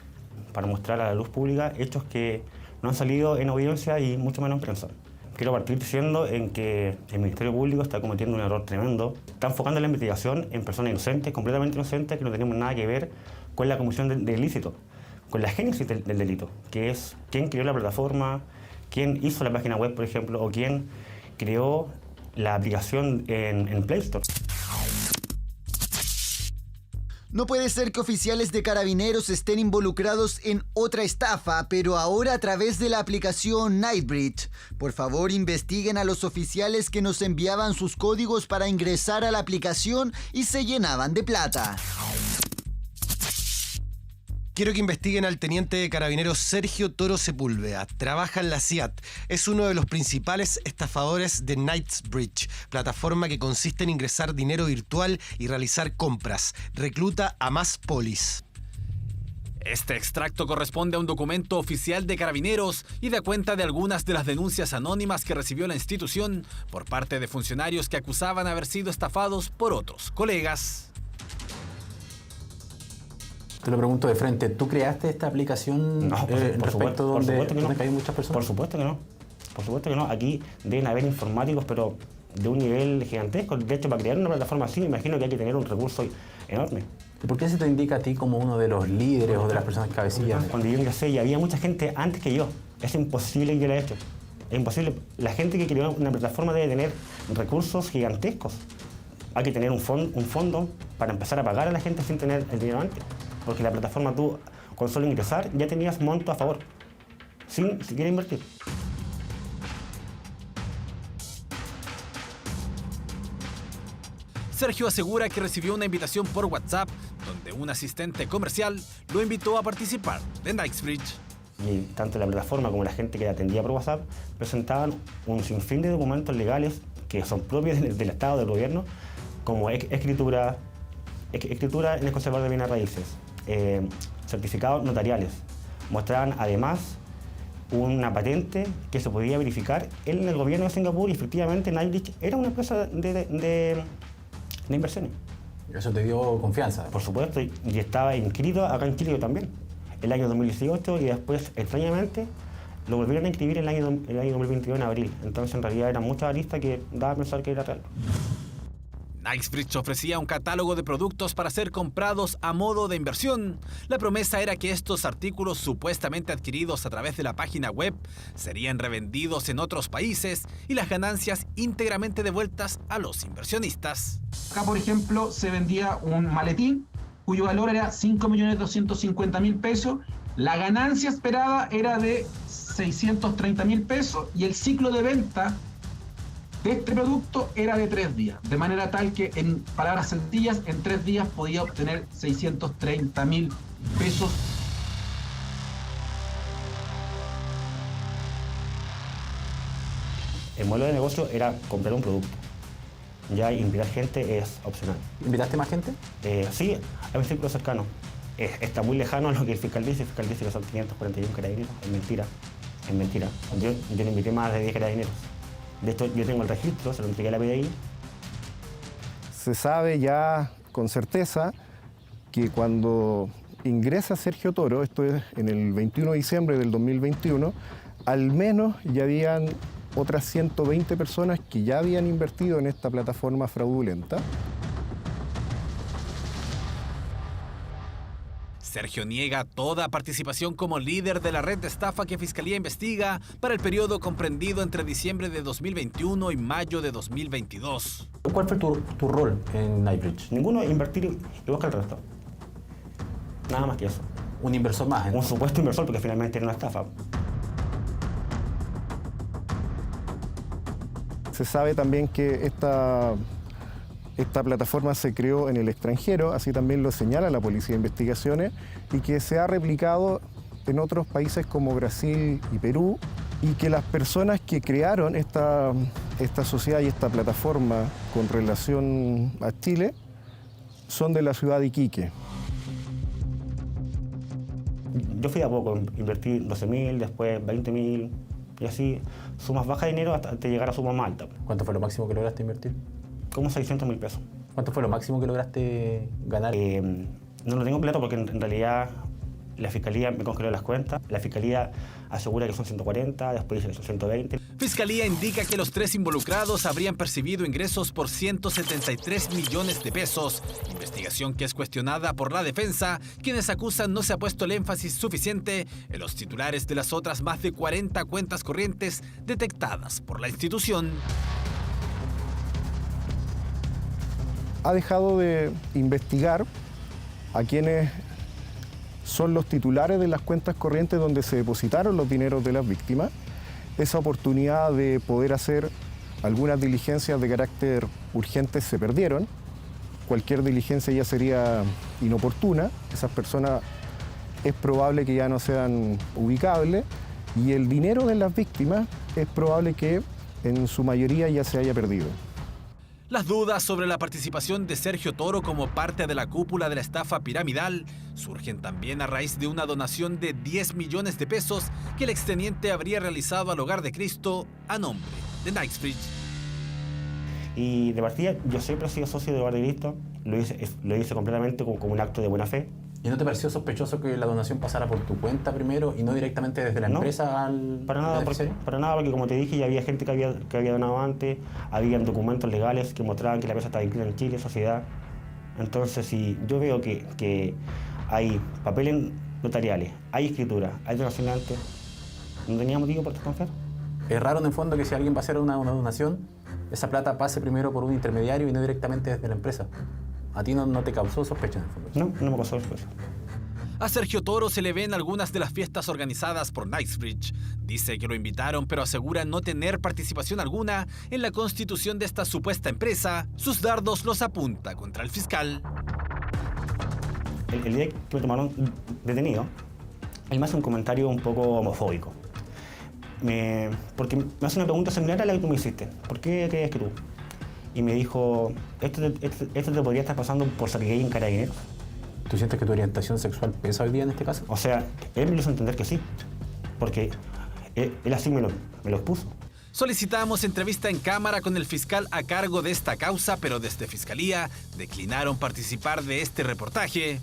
Para mostrar a la luz pública hechos que no han salido en audiencia y mucho menos en prensa. Quiero partir diciendo en que el Ministerio Público está cometiendo un error tremendo. Está enfocando la investigación en personas inocentes, completamente inocentes, que no tenemos nada que ver con la comisión del ilícito, con la génesis del delito, que es quién creó la plataforma, quién hizo la página web, por ejemplo, o quién creó la aplicación en Play Store.
No puede ser que oficiales de Carabineros estén involucrados en otra estafa, pero ahora a través de la aplicación Knightbridge. Por favor, investiguen a los oficiales que nos enviaban sus códigos para ingresar a la aplicación y se llenaban de plata.
Quiero que investiguen al teniente de carabineros Sergio Toro Sepúlveda. Trabaja en la CIAT. Es uno de los principales estafadores de Knightsbridge, plataforma que consiste en ingresar dinero virtual y realizar compras. Recluta a más polis.
Este extracto corresponde a un documento oficial de Carabineros y da cuenta de algunas de las denuncias anónimas que recibió la institución por parte de funcionarios que acusaban haber sido estafados por otros colegas.
Te lo pregunto de frente, ¿tú creaste esta aplicación respecto donde caen muchas personas?
Por supuesto que no. Por supuesto que no. Aquí deben haber informáticos, pero de un nivel gigantesco. De hecho, para crear una plataforma así, me imagino que hay que tener un recurso enorme.
¿Y por qué se te indica a ti como uno de los líderes o de las personas cabecillas?
Cuando yo ingresé ya había mucha gente antes que yo. Es imposible que yo lo haya hecho. Es imposible. La gente que creó una plataforma debe tener recursos gigantescos. Hay que tener un fondo para empezar a pagar a la gente sin tener el dinero antes. Porque la plataforma tú, con solo ingresar, ya tenías monto a favor, sin siquiera invertir.
Sergio asegura que recibió una invitación por WhatsApp, donde un asistente comercial lo invitó a participar de Knightsbridge.
Y tanto la plataforma como la gente que atendía por WhatsApp presentaban un sinfín de documentos legales que son propios del Estado, del gobierno, como escritura en el conservador de bienes raíces. Certificados notariales. Mostraban además una patente que se podía verificar en el gobierno de Singapur y efectivamente Knightsbridge era una empresa de inversiones.
¿Eso te dio confianza?
Por supuesto, y estaba inscrito acá en Chile también, el año 2018 y después, extrañamente, lo volvieron a inscribir el año 2021 en abril. Entonces en realidad eran muchas aristas que daba a pensar que era real.
Knightsbridge ofrecía un catálogo de productos para ser comprados a modo de inversión. La promesa era que estos artículos supuestamente adquiridos a través de la página web serían revendidos en otros países y las ganancias íntegramente devueltas a los inversionistas.
Acá, por ejemplo, se vendía un maletín cuyo valor era 5.250.000 pesos. La ganancia esperada era de 630.000 pesos y el ciclo de venta de este producto era de 3 días, de manera tal que, en palabras sencillas, en 3 días podía obtener 630.000 pesos.
El modelo de negocio era comprar un producto. Ya invitar gente es opcional.
¿Invitaste más gente?
Sí, a mi círculo cercano. Está muy lejano a lo que el fiscal dice. El fiscal dice que son 541 carabineros. Es mentira. Es mentira. Yo no invité más de 10 carabineros. De esto yo tengo el registro, se lo entregué a la PDI.
Se sabe ya con certeza que cuando ingresa Sergio Toro, esto es en el 21 de diciembre del 2021, al menos ya habían otras 120 personas que ya habían invertido en esta plataforma fraudulenta.
Sergio niega toda participación como líder de la red de estafa que Fiscalía investiga para el periodo comprendido entre diciembre de 2021 y mayo de 2022.
¿Cuál fue tu rol en Knightsbridge?
Ninguno, invertir igual que el resto. Nada más que eso.
¿Un inversor más?
Un supuesto inversor, porque finalmente era una estafa.
Se sabe también que esta esta plataforma se creó en el extranjero, así también lo señala la Policía de Investigaciones, y que se ha replicado en otros países como Brasil y Perú, y que las personas que crearon esta sociedad y esta plataforma con relación a Chile son de la ciudad de Iquique.
Yo fui a poco, invertí 12.000, después 20.000, y así, sumas bajas de dinero hasta llegar a sumas más altas.
¿Cuánto fue lo máximo que lograste invertir?
Como 600.000 pesos.
¿Cuánto fue lo máximo que lograste ganar?
No lo tengo claro porque en realidad la Fiscalía me congeló las cuentas. La Fiscalía asegura que son 140, después dice que son 120.
Fiscalía indica que los 3 involucrados habrían percibido ingresos por 173 millones de pesos. Investigación que es cuestionada por la defensa, quienes acusan no se ha puesto el énfasis suficiente en los titulares de las otras más de 40 cuentas corrientes detectadas por la institución.
Ha dejado de investigar a quienes son los titulares de las cuentas corrientes donde se depositaron los dineros de las víctimas. Esa oportunidad de poder hacer algunas diligencias de carácter urgente se perdieron. Cualquier diligencia ya sería inoportuna. Esas personas es probable que ya no sean ubicables y el dinero de las víctimas es probable que en su mayoría ya se haya perdido.
Las dudas sobre la participación de Sergio Toro como parte de la cúpula de la estafa piramidal surgen también a raíz de una donación de 10 millones de pesos que el exteniente habría realizado al Hogar de Cristo a nombre de Knightsbridge.
Y de partida, yo siempre he sido socio del Hogar de Cristo, lo hice completamente como un acto de buena fe.
¿Y no te pareció sospechoso que la donación pasara por tu cuenta primero y no directamente desde la empresa al...?
Para nada, porque como te dije, ya había gente que había donado antes, habían documentos legales que mostraban que la empresa estaba inscrita en Chile, sociedad. Entonces, si yo veo que hay papeles notariales, hay escritura, hay donación antes, ¿no tenía motivo por desconfiar?
Es raro en el fondo que si alguien va a hacer una donación, esa plata pase primero por un intermediario y no directamente desde la empresa. ¿A ti no te causó sospecha en el fondo?
No me causó sospecha.
A Sergio Toro se le ve en algunas de las fiestas organizadas por Knightsbridge. Dice que lo invitaron, pero asegura no tener participación alguna en la constitución de esta supuesta empresa. Sus dardos los apunta contra el fiscal.
El día que me tomaron detenido, él me hace un comentario un poco homofóbico. Porque me hace una pregunta similar a la que tú me hiciste. ¿Por qué crees que tú? Y me dijo, ¿esto te podría estar pasando por ser gay en Carabineros?
¿Tú sientes que tu orientación sexual pesa hoy día en este caso?
O sea, él me lo hizo entender que sí, porque él así me lo expuso.
Solicitamos entrevista en cámara con el fiscal a cargo de esta causa, pero desde Fiscalía declinaron participar de este reportaje.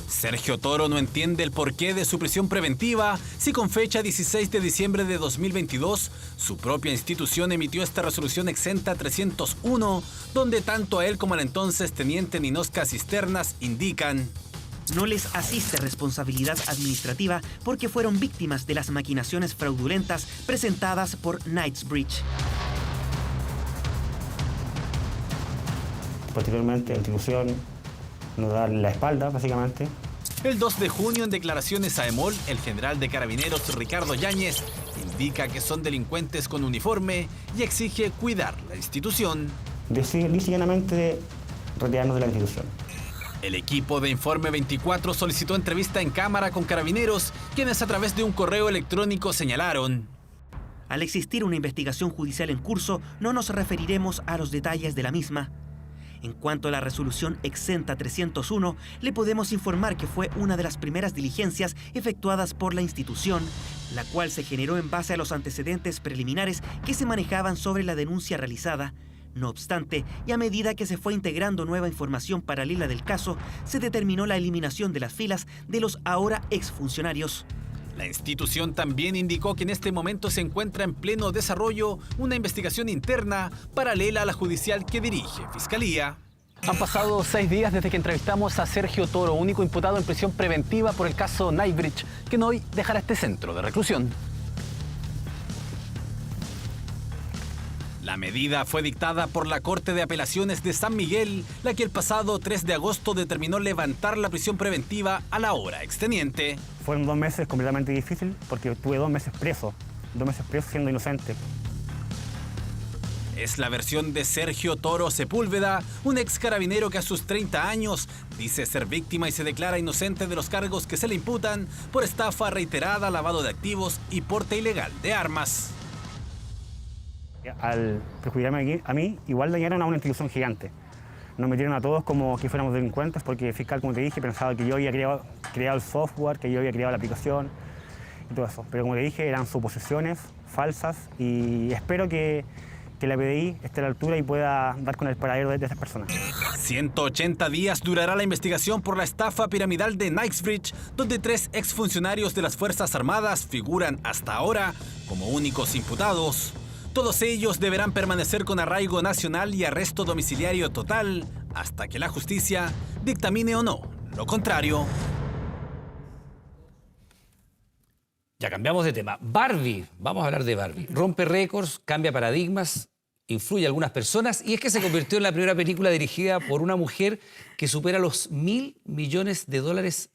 Sergio Toro no entiende el porqué de su prisión preventiva si con fecha 16 de diciembre de 2022 su propia institución emitió esta resolución exenta 301, donde tanto a él como al entonces teniente Ninosca Cisternas indican:
no les asiste responsabilidad administrativa porque fueron víctimas de las maquinaciones fraudulentas presentadas por Knightsbridge.
Posteriormente, la institución nos da la espalda, básicamente.
El 2 de junio, en declaraciones a EMOL, el general de Carabineros Ricardo Yáñez indica que son delincuentes con uniforme y exige cuidar la institución.
Decide llanamente retirarnos de la institución.
El equipo de Informe 24 solicitó entrevista en cámara con Carabineros, quienes a través de un correo electrónico señalaron:
al existir una investigación judicial en curso, no nos referiremos a los detalles de la misma. En cuanto a la resolución exenta 301, le podemos informar que fue una de las primeras diligencias efectuadas por la institución, la cual se generó en base a los antecedentes preliminares que se manejaban sobre la denuncia realizada. No obstante, y a medida que se fue integrando nueva información paralela del caso, se determinó la eliminación de las filas de los ahora exfuncionarios.
La institución también indicó que en este momento se encuentra en pleno desarrollo una investigación interna paralela a la judicial que dirige Fiscalía.
Han pasado 6 días desde que entrevistamos a Sergio Toro, único imputado en prisión preventiva por el caso Knightsbridge, quien hoy dejará este centro de reclusión.
La medida fue dictada por la Corte de Apelaciones de San Miguel, la que el pasado 3 de agosto determinó levantar la prisión preventiva a la hora exteniente.
Fueron 2 meses completamente difíciles porque estuve 2 meses preso siendo inocente.
Es la versión de Sergio Toro Sepúlveda, un ex carabinero que a sus 30 años dice ser víctima y se declara inocente de los cargos que se le imputan por estafa reiterada, lavado de activos y porte ilegal de armas.
Al perjudicarme a mí, igual dañaron a una institución gigante. Nos metieron a todos como que fuéramos delincuentes porque el fiscal, como te dije, pensaba que yo había creado el software, que yo había creado la aplicación y todo eso. Pero como te dije, eran suposiciones falsas y espero que la PDI esté a la altura y pueda dar con el paradero de estas personas.
180 días durará la investigación por la estafa piramidal de Knightsbridge, donde 3 exfuncionarios de las Fuerzas Armadas figuran hasta ahora como únicos imputados. Todos ellos deberán permanecer con arraigo nacional y arresto domiciliario total hasta que la justicia dictamine o no lo contrario.
Ya cambiamos de tema. Barbie, vamos a hablar de Barbie. Rompe récords, cambia paradigmas, influye a algunas personas y es que se convirtió en la primera película dirigida por una mujer que supera los $1.000 millones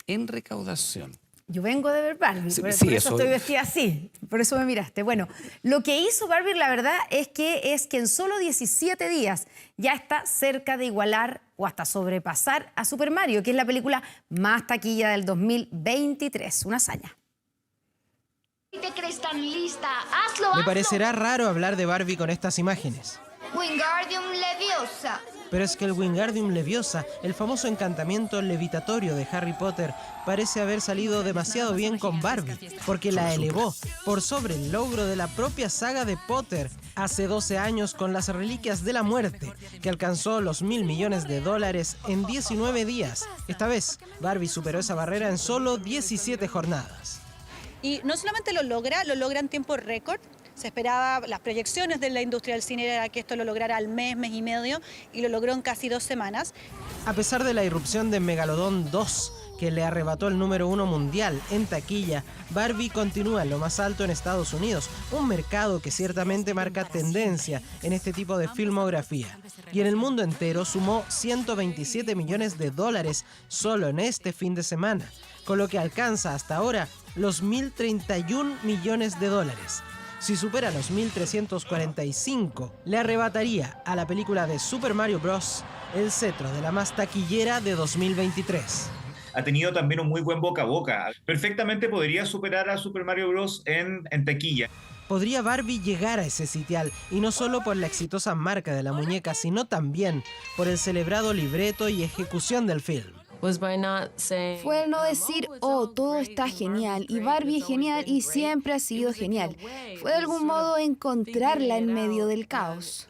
en recaudación.
Yo vengo de ver Barbie,
Sí,
por
sí,
eso
eso.
estoy vestida así, por eso me miraste. Bueno, lo que hizo Barbie, la verdad, es que en solo 17 días ya está cerca de igualar o hasta sobrepasar a Super Mario, que es la película más taquilla del 2023. Una hazaña.
¿Te crees tan lista? ¡Hazlo,
Me parecerá raro hablar de Barbie con estas imágenes.
Wingardium Leviosa.
Pero es que el Wingardium Leviosa, el famoso encantamiento levitatorio de Harry Potter, parece haber salido demasiado bien con Barbie, porque la elevó por sobre el logro de la propia saga de Potter hace 12 años con las Reliquias de la Muerte, que alcanzó los $1.000 millones en 19 días. Esta vez, Barbie superó esa barrera en solo 17 jornadas.
Y no solamente lo logra en tiempo récord. Se esperaba, las proyecciones de la industria del cine era que esto lo lograra al mes y medio, y lo logró en casi 2 semanas.
A pesar de la irrupción de Megalodón 2, que le arrebató el número 1 mundial en taquilla, Barbie continúa en lo más alto en Estados Unidos, un mercado que ciertamente marca tendencia en este tipo de filmografía. Y en el mundo entero sumó $127 millones solo en este fin de semana, con lo que alcanza hasta ahora los $1.031 millones. Si supera los 1.345, le arrebataría a la película de Super Mario Bros. El cetro de la más taquillera de 2023.
Ha tenido también un muy buen boca a boca. Perfectamente podría superar a Super Mario Bros. en taquilla.
Podría Barbie llegar a ese sitial, y no solo por la exitosa marca de la muñeca, sino también por el celebrado libreto y ejecución del film.
Fue el no decir, oh, todo está genial, y Barbie es genial y siempre ha sido genial. Fue de algún modo encontrarla en medio del caos.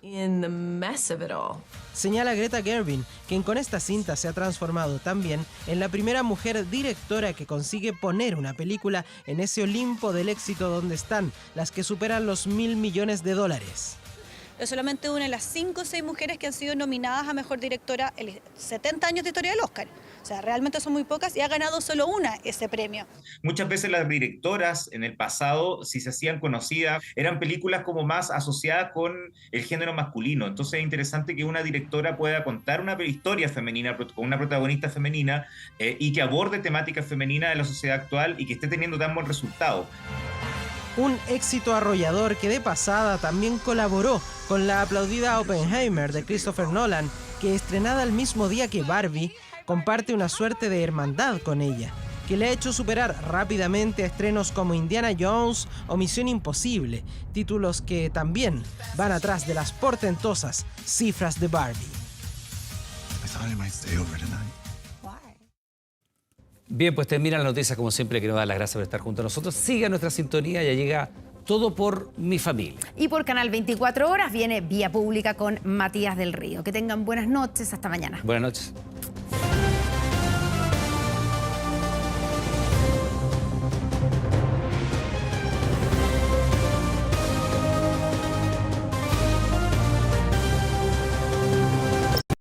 Señala Greta Gerwig, quien con esta cinta se ha transformado también en la primera mujer directora que consigue poner una película en ese Olimpo del éxito donde están las que superan los $1.000 millones.
Es solamente una de las 5 o 6 mujeres que han sido nominadas a Mejor Directora en 70 años de historia del Oscar. O sea, realmente son muy pocas y ha ganado solo una ese premio.
Muchas veces las directoras en el pasado, si se hacían conocidas, eran películas como más asociadas con el género masculino. Entonces es interesante que una directora pueda contar una historia femenina con una protagonista femenina y que aborde temáticas femeninas de la sociedad actual y que esté teniendo tan buen resultado.
Un éxito arrollador que de pasada también colaboró con la aplaudida Oppenheimer de Christopher Nolan, que estrenada el mismo día que Barbie, comparte una suerte de hermandad con ella, que le ha hecho superar rápidamente a estrenos como Indiana Jones o Misión Imposible, títulos que también van atrás de las portentosas cifras de Barbie.
Bien, pues termina la noticia, como siempre. Quiero dar las gracias por estar junto a nosotros. Siga nuestra sintonía, ya llega Todo por mi familia.
Y por Canal 24 Horas viene Vía Pública con Matías del Río. Que tengan buenas noches, hasta mañana.
Buenas noches.